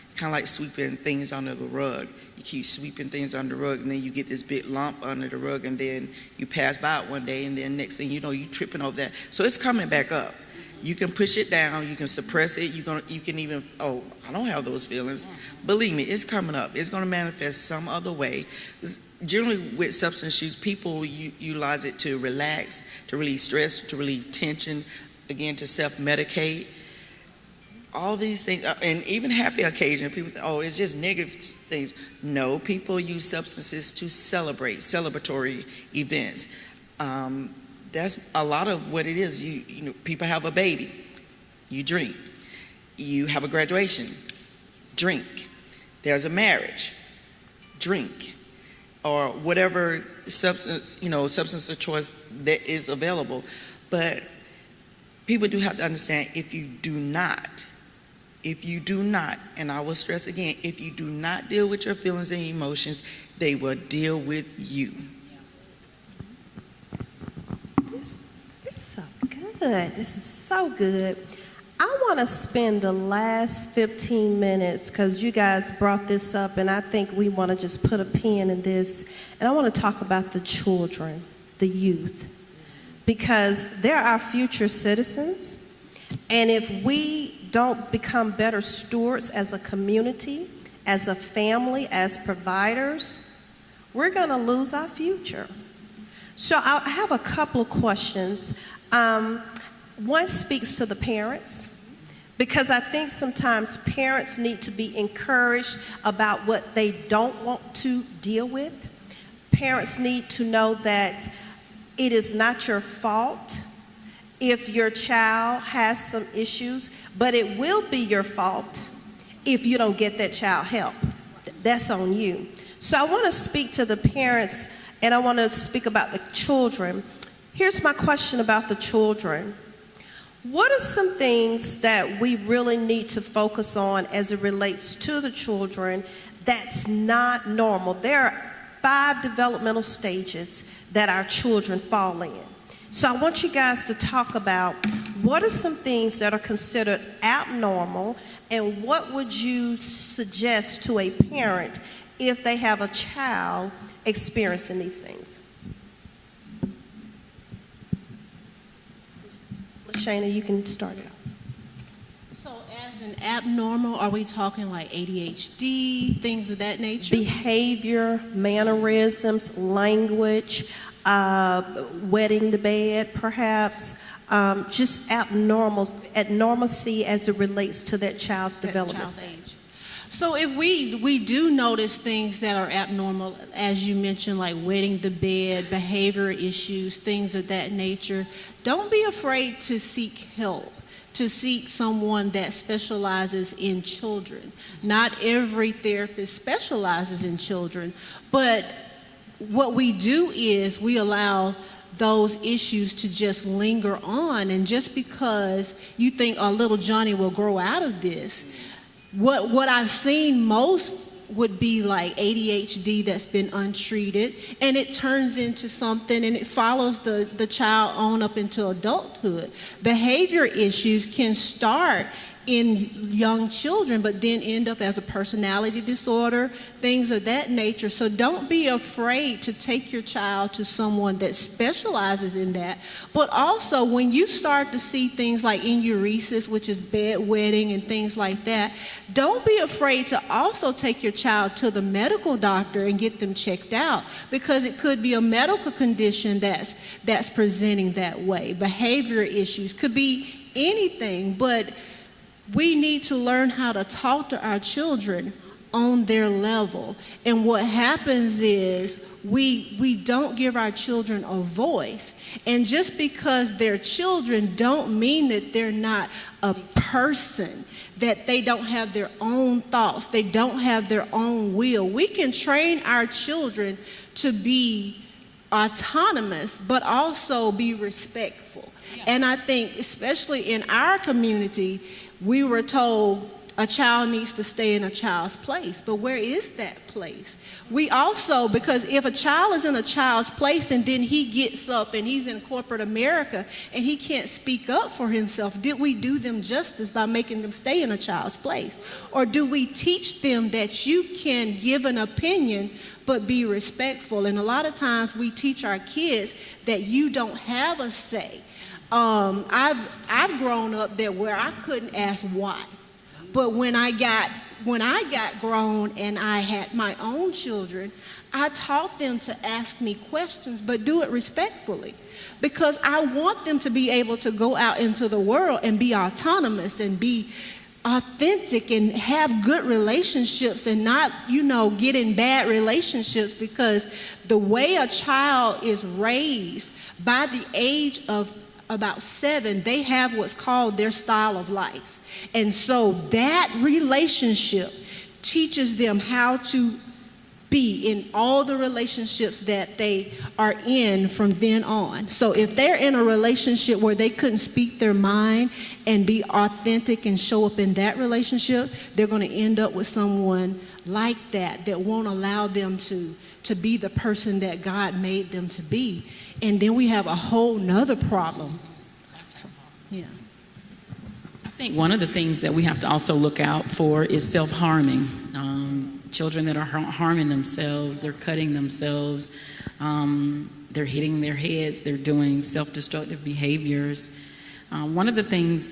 it's kind of like sweeping things under the rug. You keep sweeping things under the rug, and then you get this big lump under the rug, and then you pass by it one day, and then next thing you know, you're tripping over that. So it's coming back up. You can push it down, you can suppress it, you can even, oh, I don't have those feelings. Believe me, it's coming up. It's going to manifest some other way. Generally with substance use, people utilize it to relax, to relieve stress, to relieve tension, again, to self-medicate. All these things, and even happy occasion, people think, oh, it's just negative things. No, people use substances to celebrate, celebratory events. That's a lot of what it is. You know, people have a baby, you drink. You have a graduation, drink. There's a marriage, drink. Or whatever substance, you know, substance of choice that is available. But people do have to understand, if you do not If you do not, and I will stress again, if you do not deal with your feelings and emotions, they will deal with you. It's so good. This is so good. I want to spend the last 15 minutes, because you guys brought this up, and I think we want to just put a pin in this. And I want to talk about the children, the youth, because they're our future citizens. And if we don't become better stewards as a community, as a family, as providers, we're going to lose our future. So I have a couple of questions. One speaks to the parents, because I think sometimes parents need to be encouraged about what they don't want to deal with. Parents need to know that it is not your fault if your child has some issues, but it will be your fault if you don't get that child help. That's on you. So I want to speak to the parents, and I want to speak about the children. Here's my question about the children. What are some things that we really need to focus on as it relates to the children that's not normal? There are 5 developmental stages that our children fall in. So I want you guys to talk about what are some things that are considered abnormal, and what would you suggest to a parent if they have a child experiencing these things? Lashayna, you can start it off. So as an abnormal, are we talking like ADHD, things of that nature? Behavior, mannerisms, language, wetting the bed, perhaps, just abnormalcy as it relates to that child's development. Child's age. So if we do notice things that are abnormal, as you mentioned, like wetting the bed, behavior issues, things of that nature, don't be afraid to seek help, to seek someone that specializes in children. Not every therapist specializes in children, but what we do is we allow those issues to just linger on, and just because you think, oh, little Johnny will grow out of this, what I've seen most would be like ADHD that's been untreated, and it turns into something, and it follows the child on up into adulthood. Behavior issues can start in young children, but then end up as a personality disorder, things of that nature. So don't be afraid to take your child to someone that specializes in that. But also, when you start to see things like enuresis, which is bedwetting and things like that, don't be afraid to also take your child to the medical doctor and get them checked out, because it could be a medical condition that's presenting that way. Behavior issues could be anything, but we need to learn how to talk to our children on their level. And what happens is we don't give our children a voice. And just because they're children don't mean that they're not a person, that they don't have their own thoughts, they don't have their own will. We can train our children to be autonomous, but also be respectful. And I think, especially in our community, we were told a child needs to stay in a child's place. But where is that place? We also, because if a child is in a child's place and then he gets up and he's in corporate America and he can't speak up for himself, did we do them justice by making them stay in a child's place? Or do we teach them that you can give an opinion but be respectful? And a lot of times we teach our kids that you don't have a say. I've grown up there where I couldn't ask why. But when I got grown and I had my own children, I taught them to ask me questions, but do it respectfully, because I want them to be able to go out into the world and be autonomous and be authentic and have good relationships, and not, get in bad relationships, because the way a child is raised, by the age of about 7, they have what's called their style of life. And so that relationship teaches them how to be in all the relationships that they are in from then on. So if they're in a relationship where they couldn't speak their mind and be authentic and show up in that relationship, they're going to end up with someone like that won't allow them to be the person that God made them to be. And then we have a whole nother problem. So, yeah. I think one of the things that we have to also look out for is self-harming. Children that are harming themselves, they're cutting themselves, they're hitting their heads, they're doing self-destructive behaviors. One of the things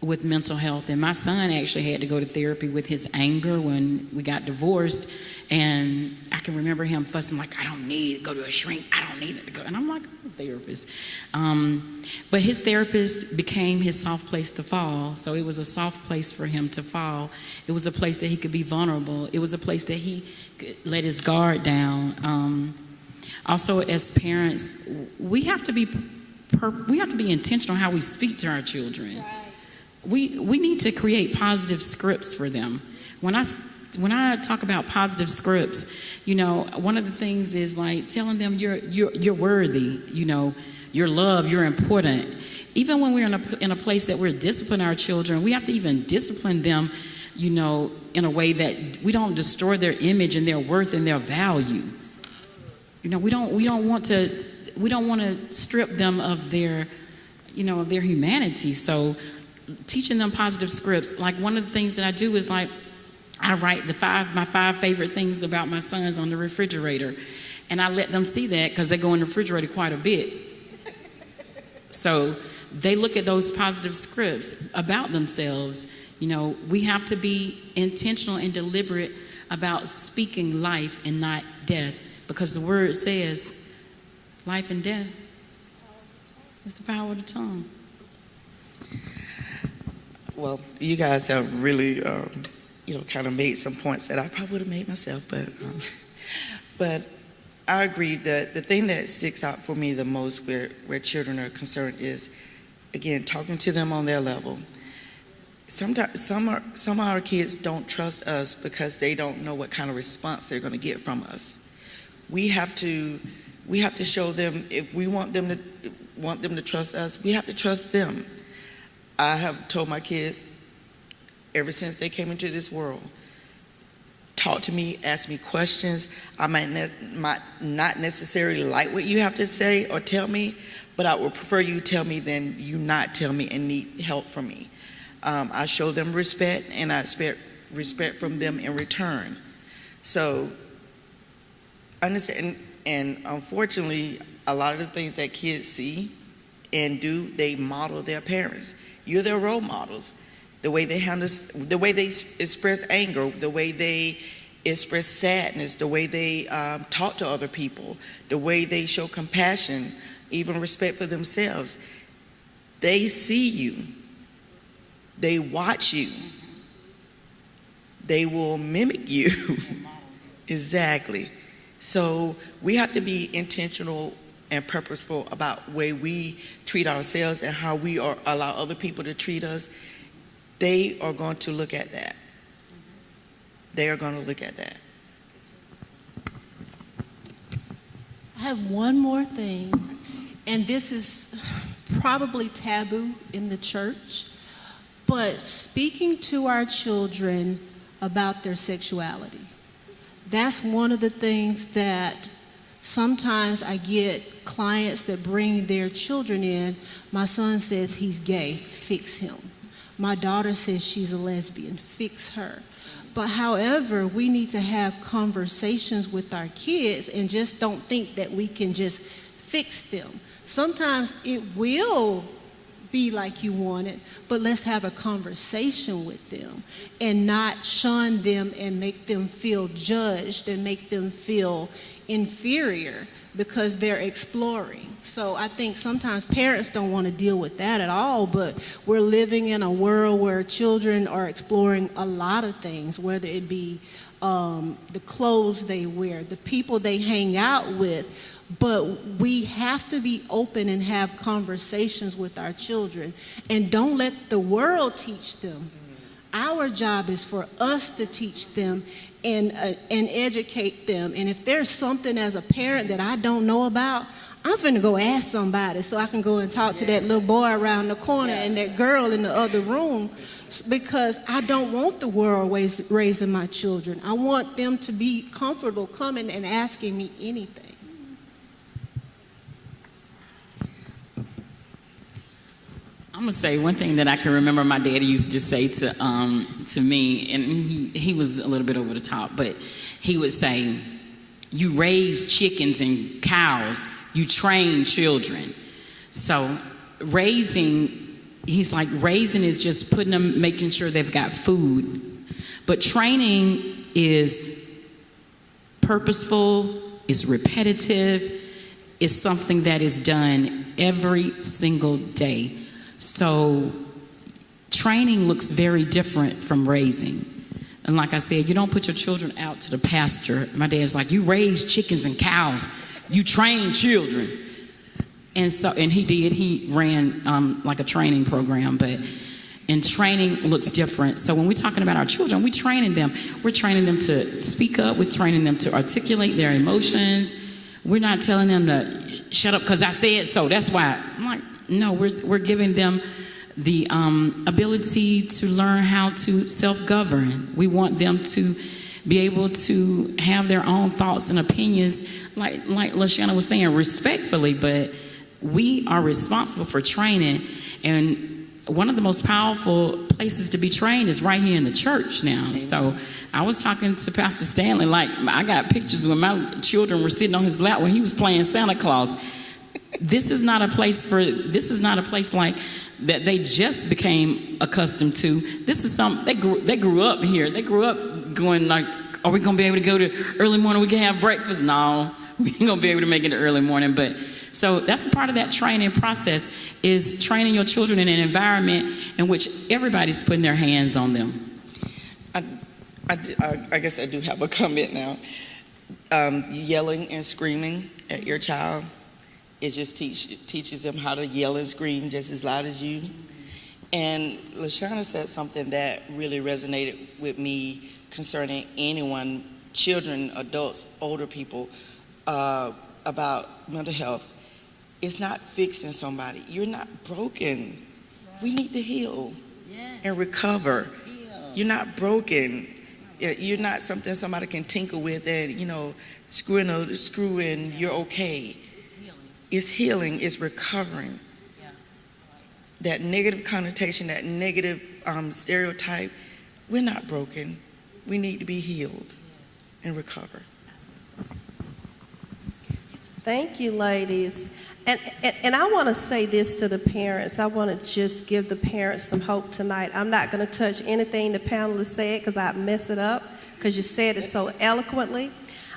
with mental health, and my son actually had to go to therapy with his anger when we got divorced, and I can remember him fussing like, I don't need to go to a shrink, I don't need to go, and I'm like, I'm a therapist. But his therapist became his soft place to fall, so it was a soft place for him to fall. It was a place that he could be vulnerable. It was a place that he could let his guard down. Also, as parents, we have to be intentional how we speak to our children. Right. We need to create positive scripts for them. When I talk about positive scripts, one of the things is like telling them you're worthy, you're loved, you're important. Even when we're in a place that we're disciplining our children, we have to even discipline them, in a way that we don't destroy their image and their worth and their value. We don't want to strip them of their, of their humanity. So teaching them positive scripts, like one of the things that I do is like I write my 5 favorite things about my sons on the refrigerator, and I let them see that because they go in the refrigerator quite a bit. So they look at those positive scripts about themselves. We have to be intentional and deliberate about speaking life and not death, because the word says life and death is the power of the tongue. Well, you guys have really, kind of made some points that I probably would have made myself, but I agree that the thing that sticks out for me the most where children are concerned is, again, talking to them on their level. Sometimes some of our kids don't trust us because they don't know what kind of response they're going to get from us. We have to show them, if we want them to trust us, we have to trust them. I have told my kids, ever since they came into this world, talk to me, ask me questions. I might not necessarily like what you have to say or tell me, but I would prefer you tell me than you not tell me and need help from me. I show them respect, and I expect respect from them in return. So understand, and unfortunately, a lot of the things that kids see and do, they model their parents. You're their role models. The way they handle, the way they express anger, the way they express sadness, the way they talk to other people, the way they show compassion, even respect for themselves. They see you. They watch you. They will mimic you. Exactly. So we have to be intentional and purposeful about the way we treat ourselves and how we allow other people to treat us. They are going to look at that. They are going to look at that. I have one more thing, and this is probably taboo in the church, but speaking to our children about their sexuality. That's one of the things that sometimes I get clients that bring their children in. My son says he's gay, fix him. My daughter says she's a lesbian, fix her. But however, we need to have conversations with our kids and just don't think that we can just fix them. Sometimes it will be like you want it, but let's have a conversation with them and not shun them and make them feel judged and make them feel inferior because they're exploring. So I think sometimes parents don't want to deal with that at all, but we're living in a world where children are exploring a lot of things, whether it be the clothes they wear, the people they hang out with. But we have to be open and have conversations with our children, and don't let the world teach them. Our job is for us to teach them and educate them. And if there's something as a parent that I don't know about, I'm finna go ask somebody so I can go and talk to that little boy around the corner and that girl in the other room, because I don't want the world raising my children. I want them to be comfortable coming and asking me anything. I'm gonna say one thing that I can remember my daddy used to say to me, and he was a little bit over the top, but he would say, "You raise chickens and cows, you train children." So he's like, raising is just putting them, making sure they've got food, but training is purposeful, is repetitive, is something that is done every single day. So training looks very different from raising. And like I said, you don't put your children out to the pasture. My dad's like, "You raise chickens and cows, you train children." And he ran like a training program, and training looks different. So when we're talking about our children, we're training them to speak up, we're training them to articulate their emotions. We're not telling them to shut up because I said so. That's why I'm like, no, we're giving them the ability to learn how to self-govern. We want them to be able to have their own thoughts and opinions, like Lashayna was saying, respectfully, but we are responsible for training. And one of the most powerful places to be trained is right here in the church now. Amen. So I was talking to Pastor Stanley, like I got pictures when my children were sitting on his lap when he was playing Santa Claus. This is not a place like that they just became accustomed to. This is something they grew up here. They grew up going like, "Are we gonna be able to go to early morning? We can have breakfast." No, we ain't gonna be able to make it to early morning. But so that's a part of that training process, is training your children in an environment in which everybody's putting their hands on them. I guess I do have a comment now. Yelling and screaming at your child, it just teaches them how to yell and scream just as loud as you. And Lashayna said something that really resonated with me concerning anyone, children, adults, older people, about mental health. It's not fixing somebody. You're not broken. Right. We need to heal and recover. You're not broken. You're not something somebody can tinker with and, screw in, you're okay. It's healing, it's recovering. Yeah. Right. That negative connotation, that negative stereotype, we're not broken. We need to be healed and recover. Thank you, ladies. And I want to say this to the parents. I want to just give the parents some hope tonight. I'm not going to touch anything the panelists said because I'd mess it up, because you said it so eloquently.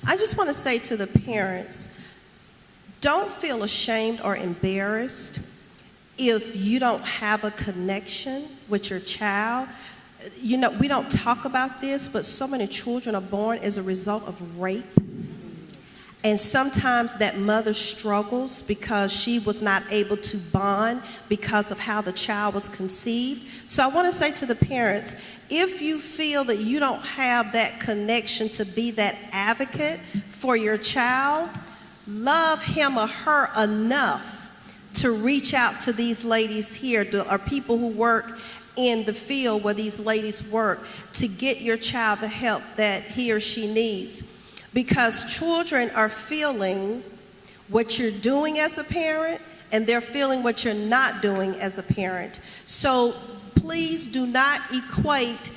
I just want to say to the parents, don't feel ashamed or embarrassed if you don't have a connection with your child. We don't talk about this, but so many children are born as a result of rape. And sometimes that mother struggles because she was not able to bond because of how the child was conceived. So I want to say to the parents, if you feel that you don't have that connection to be that advocate for your child, love him or her enough to reach out to these ladies here, or people who work in the field where these ladies work, to get your child the help that he or she needs. Because children are feeling what you're doing as a parent, and they're feeling what you're not doing as a parent. So please do not equate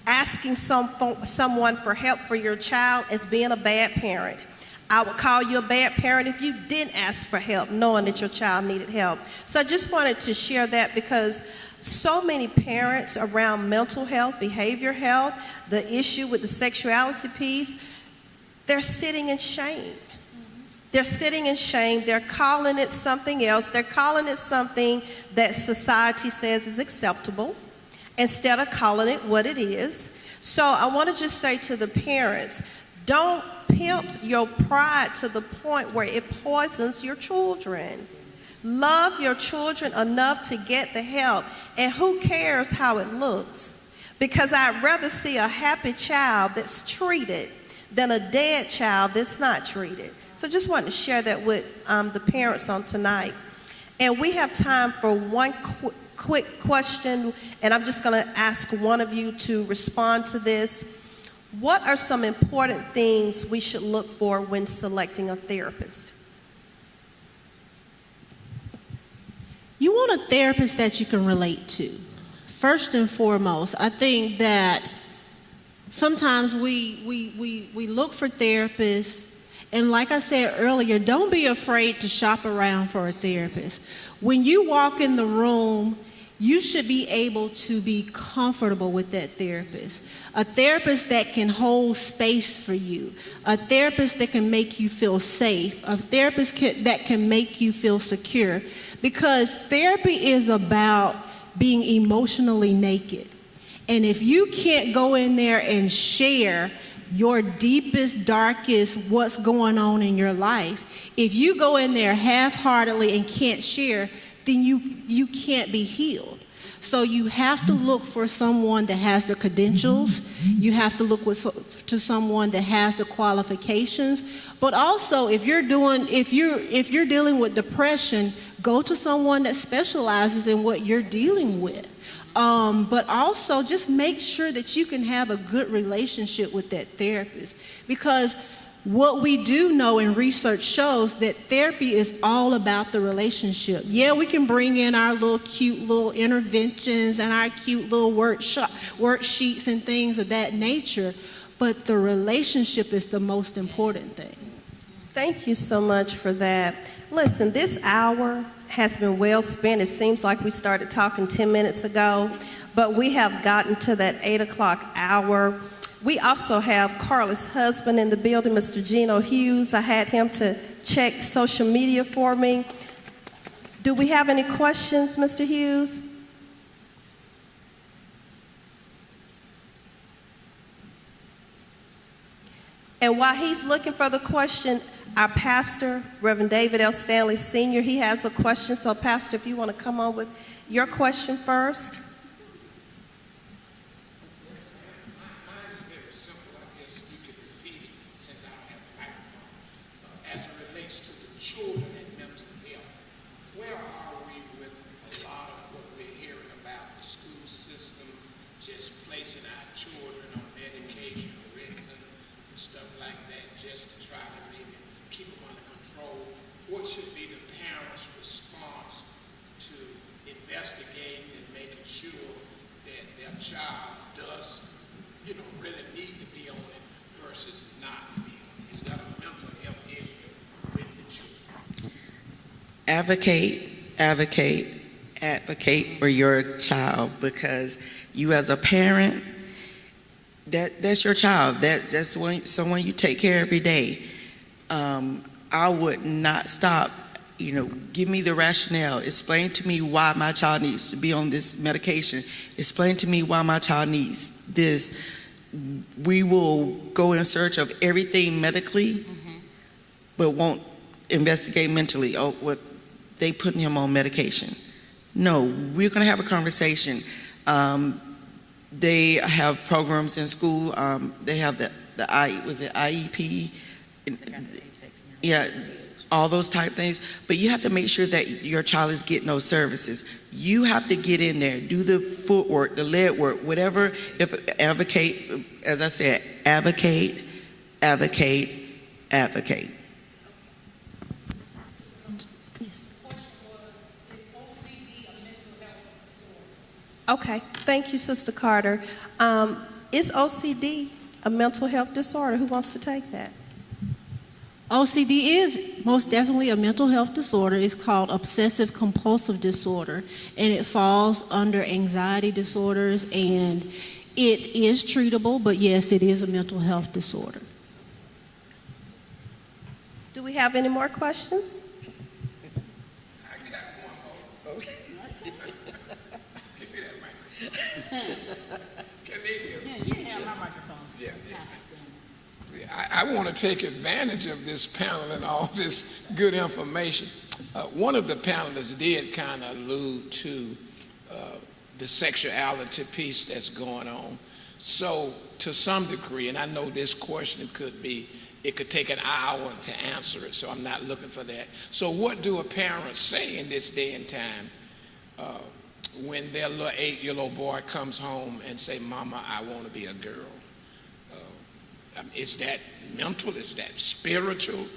asking someone for help for your child as being a bad parent. I would call you a bad parent if you didn't ask for help, knowing that your child needed help. So I just wanted to share that, because so many parents around mental health, behavior health, the issue with the sexuality piece, they're sitting in shame. They're sitting in shame. They're calling it something else. They're calling it something that society says is acceptable instead of calling it what it is. So I want to just say to the parents, don't pimp your pride to the point where it poisons your children. Love your children enough to get the help. And who cares how it looks? Because I'd rather see a happy child that's treated than a dead child that's not treated. So just wanted to share that with the parents on tonight. And we have time for one quick question, and I'm just going to ask one of you to respond to this. What are some important things we should look for when selecting a therapist? You want a therapist that you can relate to. First and foremost, I think that sometimes we look for therapists, and like I said earlier, don't be afraid to shop around for a therapist. When you walk in the room, you should be able to be comfortable with that therapist. A therapist that can hold space for you. A therapist that can make you feel safe. A therapist that can make you feel secure. Because therapy is about being emotionally naked. And if you can't go in there and share your deepest, darkest, what's going on in your life, if you go in there half-heartedly and can't share, then you can't be healed. So you have to look for someone that has the credentials. You have to look to someone that has the qualifications. But also, if you're dealing with depression, go to someone that specializes in what you're dealing with. But also, just make sure that you can have a good relationship with that therapist, because what we do know and research shows that therapy is all about the relationship. Yeah, we can bring in our little cute little interventions and our cute little worksheets and things of that nature, but the relationship is the most important thing. Thank you so much for that. Listen, this hour has been well spent. It seems like we started talking 10 minutes ago, but we have gotten to that 8 o'clock hour. We also have Carla's husband in the building, Mr. Gino Hughes. I had him to check social media for me. Do we have any questions, Mr. Hughes? And while he's looking for the question, our pastor, Reverend David L. Stanley Sr., he has a question. So, Pastor, if you want to come on with your question first. Advocate for your child, because you as a parent, that's your child. That's someone you take care every day. I would not stop. Give me the rationale. Explain to me why my child needs to be on this medication. Explain to me why my child needs this. We will go in search of everything medically, but won't investigate mentally. Oh, what they putting him on medication? No, we're going to have a conversation. They have programs in school. They have the IEP? Yeah, all those type things. But you have to make sure that your child is getting those services. You have to get in there, do the footwork, the lead work, whatever. Advocate, as I said, advocate. Okay, thank you, Sister Carter. Is OCD a mental health disorder? Who wants to take that? OCD is most definitely a mental health disorder. It's called obsessive compulsive disorder, and it falls under anxiety disorders, and it is treatable, but yes, it is a mental health disorder. Do we have any more questions? I got one more. Okay. Give me that microphone. Can they hear me? Yeah, you have my microphone. Yeah. I want to take advantage of this panel and all this good information. One of the panelists did kind of allude to the sexuality piece that's going on. So to some degree, and I know this question it could take an hour to answer it, so I'm not looking for that. So what do a parent say in this day and time when their little 8-year-old boy comes home and say, "Mama, I want to be a girl"? Is that mental? Is that spiritual?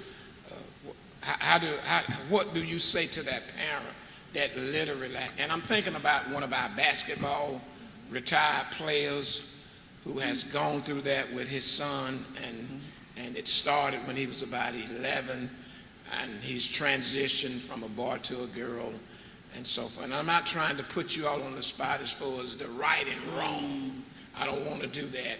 What do you say to that parent that literally, and I'm thinking about one of our basketball retired players who has gone through that with his son, and it started when he was about 11, and he's transitioned from a boy to a girl and so forth. And I'm not trying to put you all on the spot as far as the right and wrong. I don't want to do that.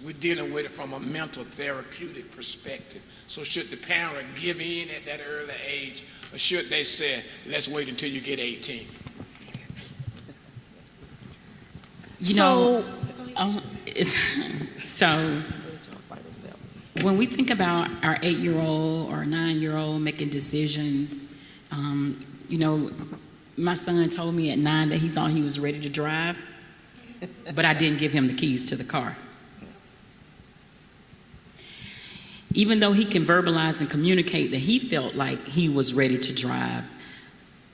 We're dealing with it from a mental therapeutic perspective. So should the parent give in at that early age, or should they say, let's wait until you get 18? So when we think about our 8-year-old or 9-year-old making decisions, my son told me at 9 that he thought he was ready to drive, but I didn't give him the keys to the car. Even though he can verbalize and communicate that he felt like he was ready to drive,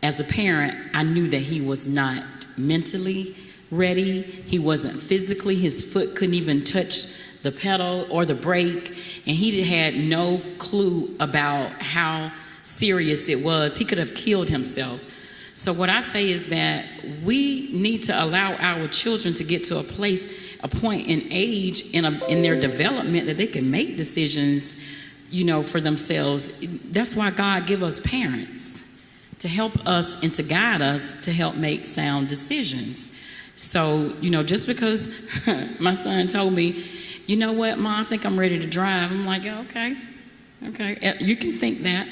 as a parent, I knew that he was not mentally ready. He wasn't physically. His foot couldn't even touch the pedal or the brake, and he had no clue about how serious it was. He could have killed himself. So what I say is that we need to allow our children to get to a point in age in their development that they can make decisions, for themselves. That's why God give us parents to help us and to guide us to help make sound decisions. So, just because my son told me, "You know what, Ma, I think I'm ready to drive," I'm like, okay, you can think that.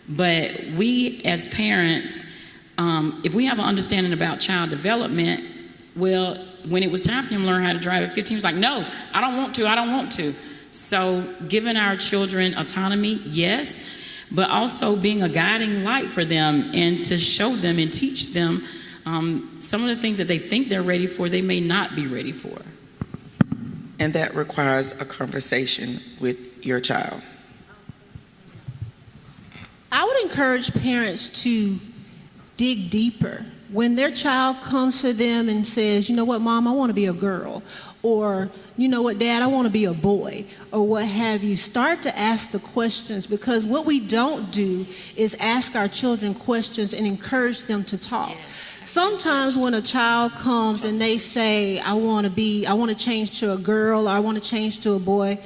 But we as parents, if we have an understanding about child development, well, when it was time for him to learn how to drive at 15, he was like, "No, I don't want to. So giving our children autonomy, yes, but also being a guiding light for them and to show them and teach them some of the things that they think they're ready for, they may not be ready for. And that requires a conversation with your child. I would encourage parents to dig deeper. When their child comes to them and says, "You know what, Mom, I want to be a girl," or "You know what, Dad, I want to be a boy," or what have you, start to ask the questions, because what we don't do is ask our children questions and encourage them to talk. Sometimes when a child comes and they say, I want to change to a girl, or I want to change to a boy,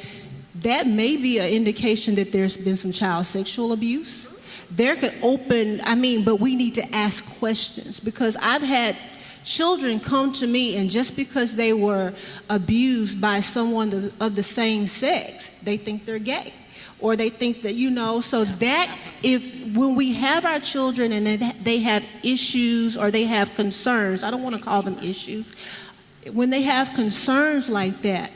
that may be an indication that there's been some child sexual abuse. There could but we need to ask questions, because I've had children come to me, and just because they were abused by someone of the same sex, they think they're gay, or they think that, so that when we have our children and they have issues or they have concerns, I don't want to call them issues, when they have concerns like that,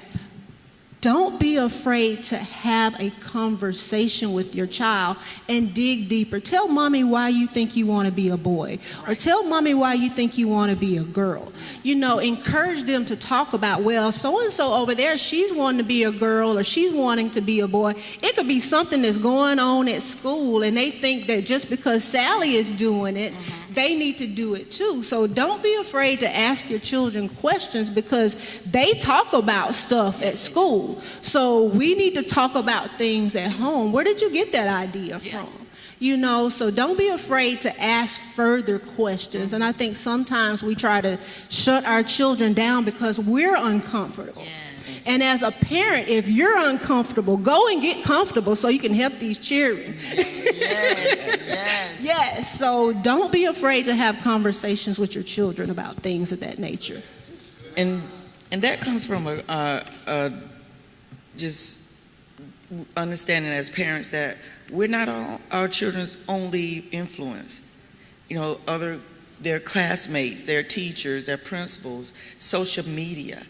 don't be afraid to have a conversation with your child and dig deeper. Tell Mommy why you think you want to be a boy, or tell Mommy why you think you want to be a girl. Encourage them to talk about, well, so-and-so over there, she's wanting to be a girl, or she's wanting to be a boy. It could be something that's going on at school, and they think that just because Sally is doing it, they need to do it too. So don't be afraid to ask your children questions, because they talk about stuff at school. So we need to talk about things at home. Where did you get that idea from? So don't be afraid to ask further questions. And I think sometimes we try to shut our children down because we're uncomfortable. Yes. And as a parent, if you're uncomfortable, go and get comfortable so you can help these children. Yes. So don't be afraid to have conversations with your children about things of that nature. And that comes from just understanding as parents that we're not our children's only influence. Their classmates, their teachers, their principals, social media.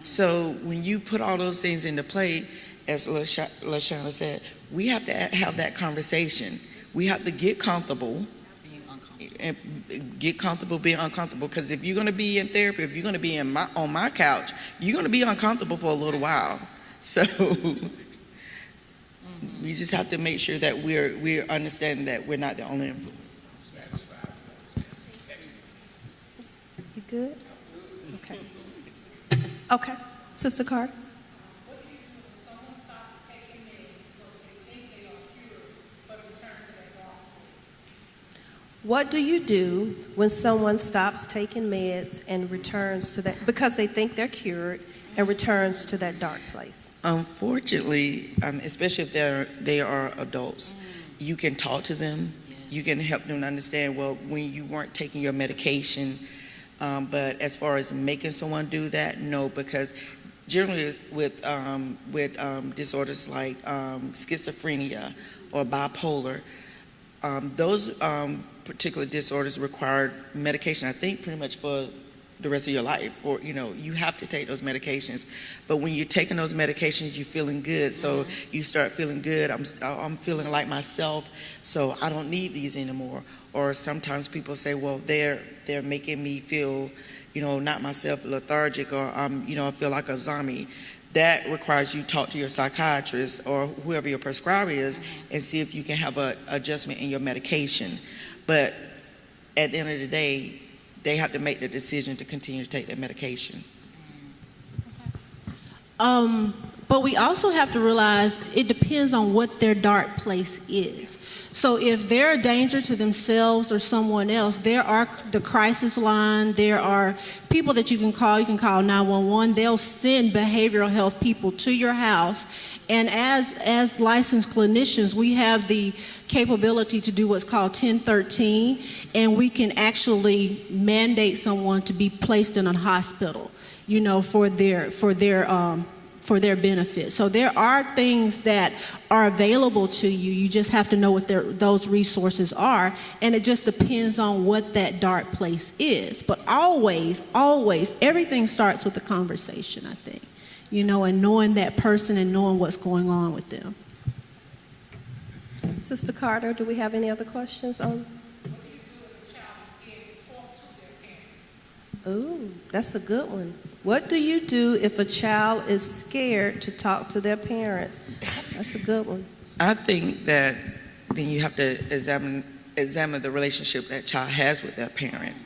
So when you put all those things into play, as Lashayna said, we have to have that conversation. We have to get comfortable. and get comfortable being uncomfortable. Because if you're going to be in therapy, if you're going to be on my couch, you're going to be uncomfortable for a little while. So we just have to make sure that we're understanding that we're not the only influence. You good? Okay. Okay. Sister Carter? What do you do when someone stops taking meds and returns to that, because they think they're cured, and returns to that dark place? Unfortunately, especially if they are adults, you can talk to them. You can help them understand, well, when you weren't taking your medication, but as far as making someone do that, no, because generally with disorders like schizophrenia or bipolar, those particular disorders require medication, I think, pretty much for the rest of your life. Or, you have to take those medications. But when you're taking those medications, you're feeling good. So you start feeling good. I'm feeling like myself, so I don't need these anymore. Or sometimes people say, well, they're making me feel, not myself, lethargic, or I feel like a zombie. That requires you to talk to your psychiatrist or whoever your prescriber is and see if you can have an adjustment in your medication. But at the end of the day, they have to make the decision to continue to take their medication. But we also have to realize it depends on what their dark place is. So if they're a danger to themselves or someone else, there are the crisis line, there are people that you can call 911. They'll send behavioral health people to your house. And as licensed clinicians, we have the capability to do what's called 1013, and we can actually mandate someone to be placed in a hospital, for their benefit. So there are things that are available to you. You just have to know what those resources are, and it just depends on what that dark place is. But always, everything starts with a conversation, I think, and knowing that person and knowing what's going on with them. Sister Carter, do we have any other questions on? Ooh, that's a good one. What do you do if a child is scared to talk to their parents? That's a good one. I think that then you have to examine the relationship that child has with their parent,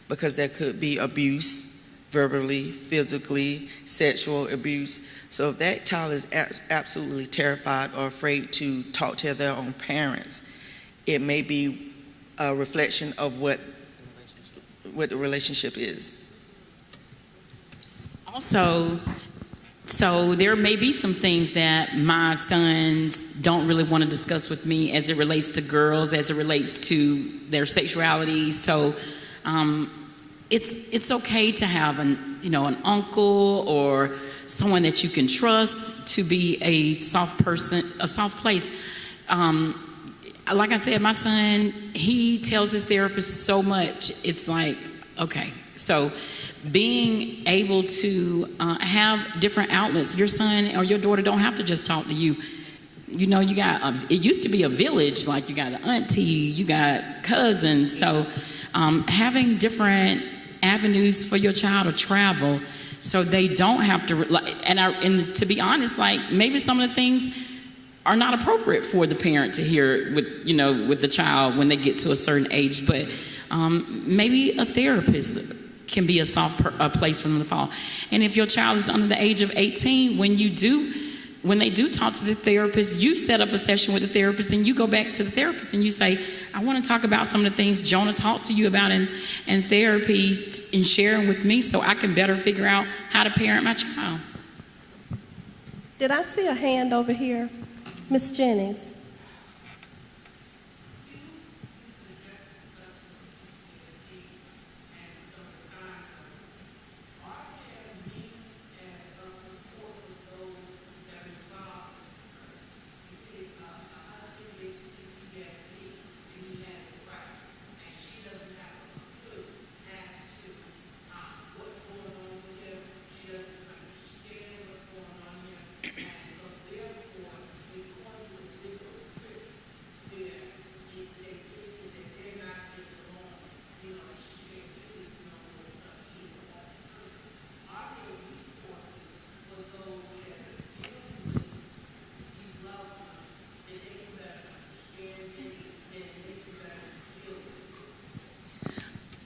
because there could be abuse, verbally, physically, sexual abuse. So if that child is absolutely terrified or afraid to talk to their own parents, it may be a reflection of what the relationship is. Also, so there may be some things that my sons don't really want to discuss with me as it relates to girls, as it relates to their sexuality. So it's okay to have an uncle or someone that you can trust to be a soft person, a soft place. Like I said, my son, he tells his therapist so much. It's like, okay, so being able to have different outlets. Your son or your daughter don't have to just talk to you. You got, it used to be a village, like you got an auntie, you got cousins. So having different avenues for your child to travel so they don't have to, and to be honest, like maybe some of the things are not appropriate for the parent to hear with the child when they get to a certain age, but maybe a therapist can be a soft place for them to fall. And if your child is under the age of 18, when they do talk to the therapist, you set up a session with the therapist and you go back to the therapist and you say, I want to talk about some of the things Jonah talked to you about in therapy and sharing with me so I can better figure out how to parent my child. Did I see a hand over here? Miss Jennings.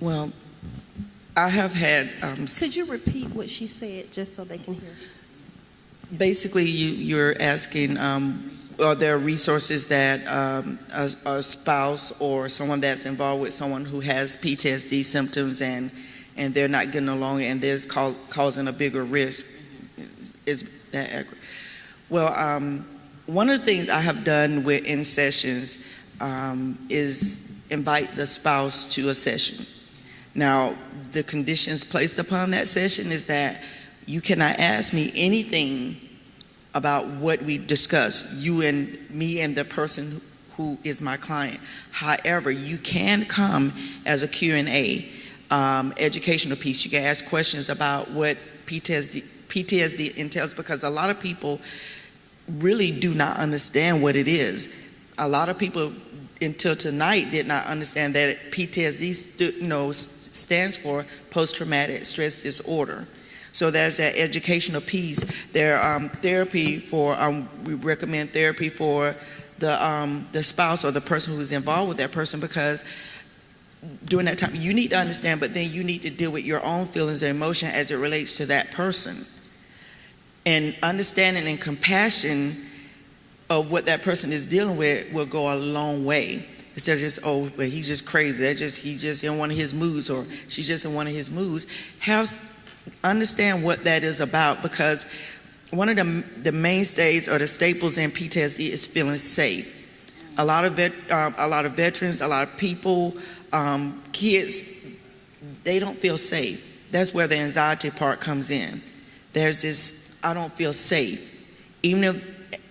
Well, I have had. Could you repeat what she said just so they can hear? Basically, you're asking, are there resources that a spouse or someone that's involved with someone who has PTSD symptoms and they're not getting along and there's causing a bigger risk? Is that accurate? Well, one of the things I have done in sessions is invite the spouse to a session. Now, the conditions placed upon that session is that you cannot ask me anything about what we discuss, you and me and the person who is my client. However, you can come as a Q&A, educational piece. You can ask questions about what PTSD entails, because a lot of people really do not understand what it is. A lot of people until tonight did not understand that PTSD stands for post-traumatic stress disorder. So there's that educational piece. There therapy for we recommend therapy for the spouse or the person who's involved with that person, because during that time you need to understand, but then you need to deal with your own feelings and emotion as it relates to that person. And understanding and compassion of what that person is dealing with will go a long way. Instead of just, oh, well, he's just crazy. He's just in one of his moods, or she's just in one of his moods. Understand what that is about, because one of the mainstays or the staples in PTSD is feeling safe. A lot of veterans, a lot of people, kids, they don't feel safe. That's where the anxiety part comes in. There's this, I don't feel safe. Even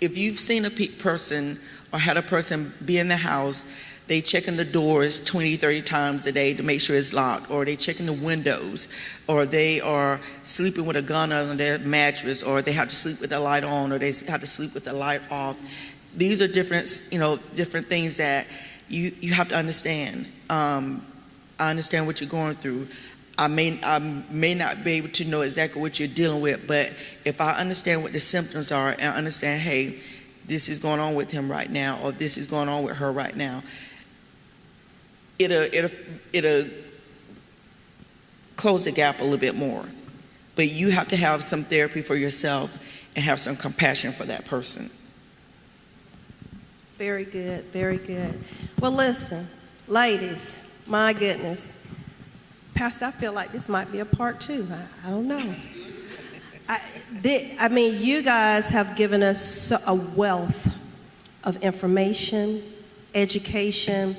if you've seen a person or had a person be in the house, they checking the doors 20, 30 times a day to make sure it's locked, or they checking the windows, or they are sleeping with a gun on their mattress, or they have to sleep with the light on, or they have to sleep with the light off. These are different things that you have to understand. I understand what you're going through. I may not be able to know exactly what you're dealing with, but if I understand what the symptoms are and understand, hey, this is going on with him right now, or this is going on with her right now, it'll close the gap a little bit more. But you have to have some therapy for yourself and have some compassion for that person. Very good, very good. Well, listen, ladies, my goodness. Pastor, I feel like this might be a part 2. I don't know. I mean, you guys have given us a wealth of information, education,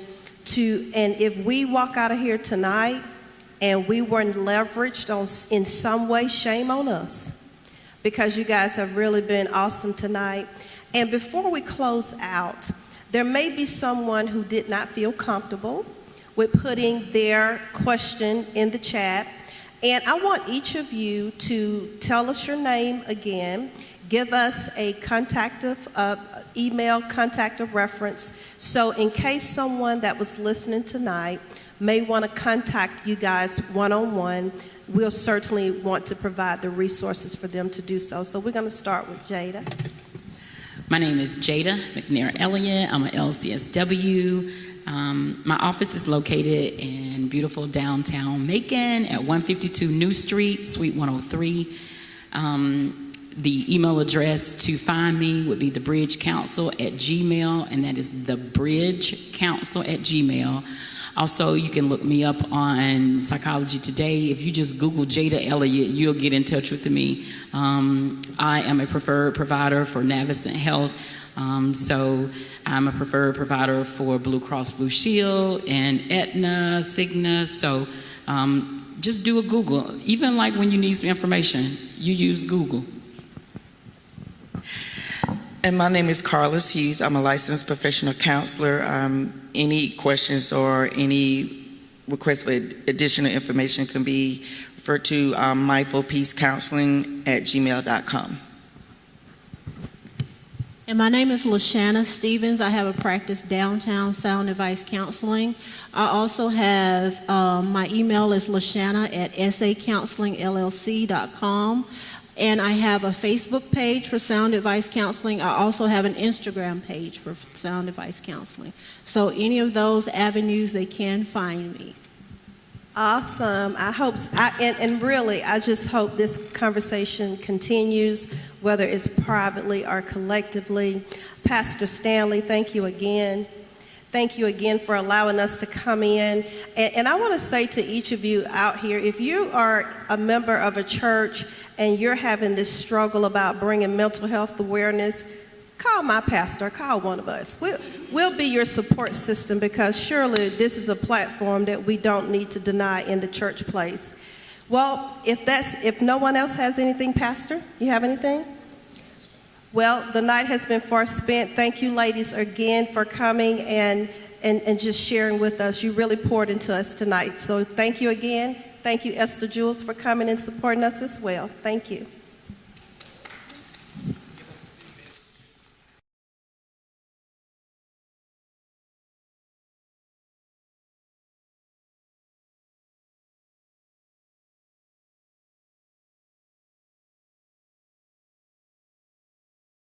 and if we walk out of here tonight and we weren't leveraged in some way, shame on us, because you guys have really been awesome tonight. And before we close out, there may be someone who did not feel comfortable with putting their question in the chat. And I want each of you to tell us your name again, give us a email contact of reference, so in case someone that was listening tonight may want to contact you guys one-on-one, we'll certainly want to provide the resources for them to do so. So we're going to start with Jada. My name is Jada McNair Elliott. I'm an LCSW. My office is located in beautiful downtown Macon at 152 New Street, Suite 103. The email address to find me would be thebridgecouncil@gmail.com, and that is thebridgecouncil@gmail.com. Also, you can look me up on Psychology Today. If you just Google Jada Elliott, you'll get in touch with me. I am a preferred provider for Navicent Health. So I'm a preferred provider for Blue Cross Blue Shield and Aetna, Stigma. So just do a Google. Even like when you need some information, you use Google. And my name is Carlos Hughes. I'm a licensed professional counselor. Any questions or any requests for additional information can be referred to mindfulpeacecounseling@gmail.com. And my name is Lashayna Stevens. I have a practice downtown Sound Advice Counseling. I also have, my email is lashayna@sacounselingllc.com. And I have a Facebook page for Sound Advice Counseling. I also have an Instagram page for Sound Advice Counseling. So any of those avenues, they can find me. Awesome. I hope, and really, I just hope this conversation continues, whether it's privately or collectively. Pastor Stanley, thank you again. Thank you again for allowing us to come in. And I want to say to each of you out here, if you are a member of a church and you're having this struggle about bringing mental health awareness, call my pastor, call one of us. We'll be your support system, because surely this is a platform that we don't need to deny in the church place. Well, if no one else has anything, Pastor, you have anything? Well, the night has been far spent. Thank you, ladies, again for coming and just sharing with us. You really poured into us tonight. So thank you again. Thank you, Esther Jules, for coming and supporting us as well. Thank you.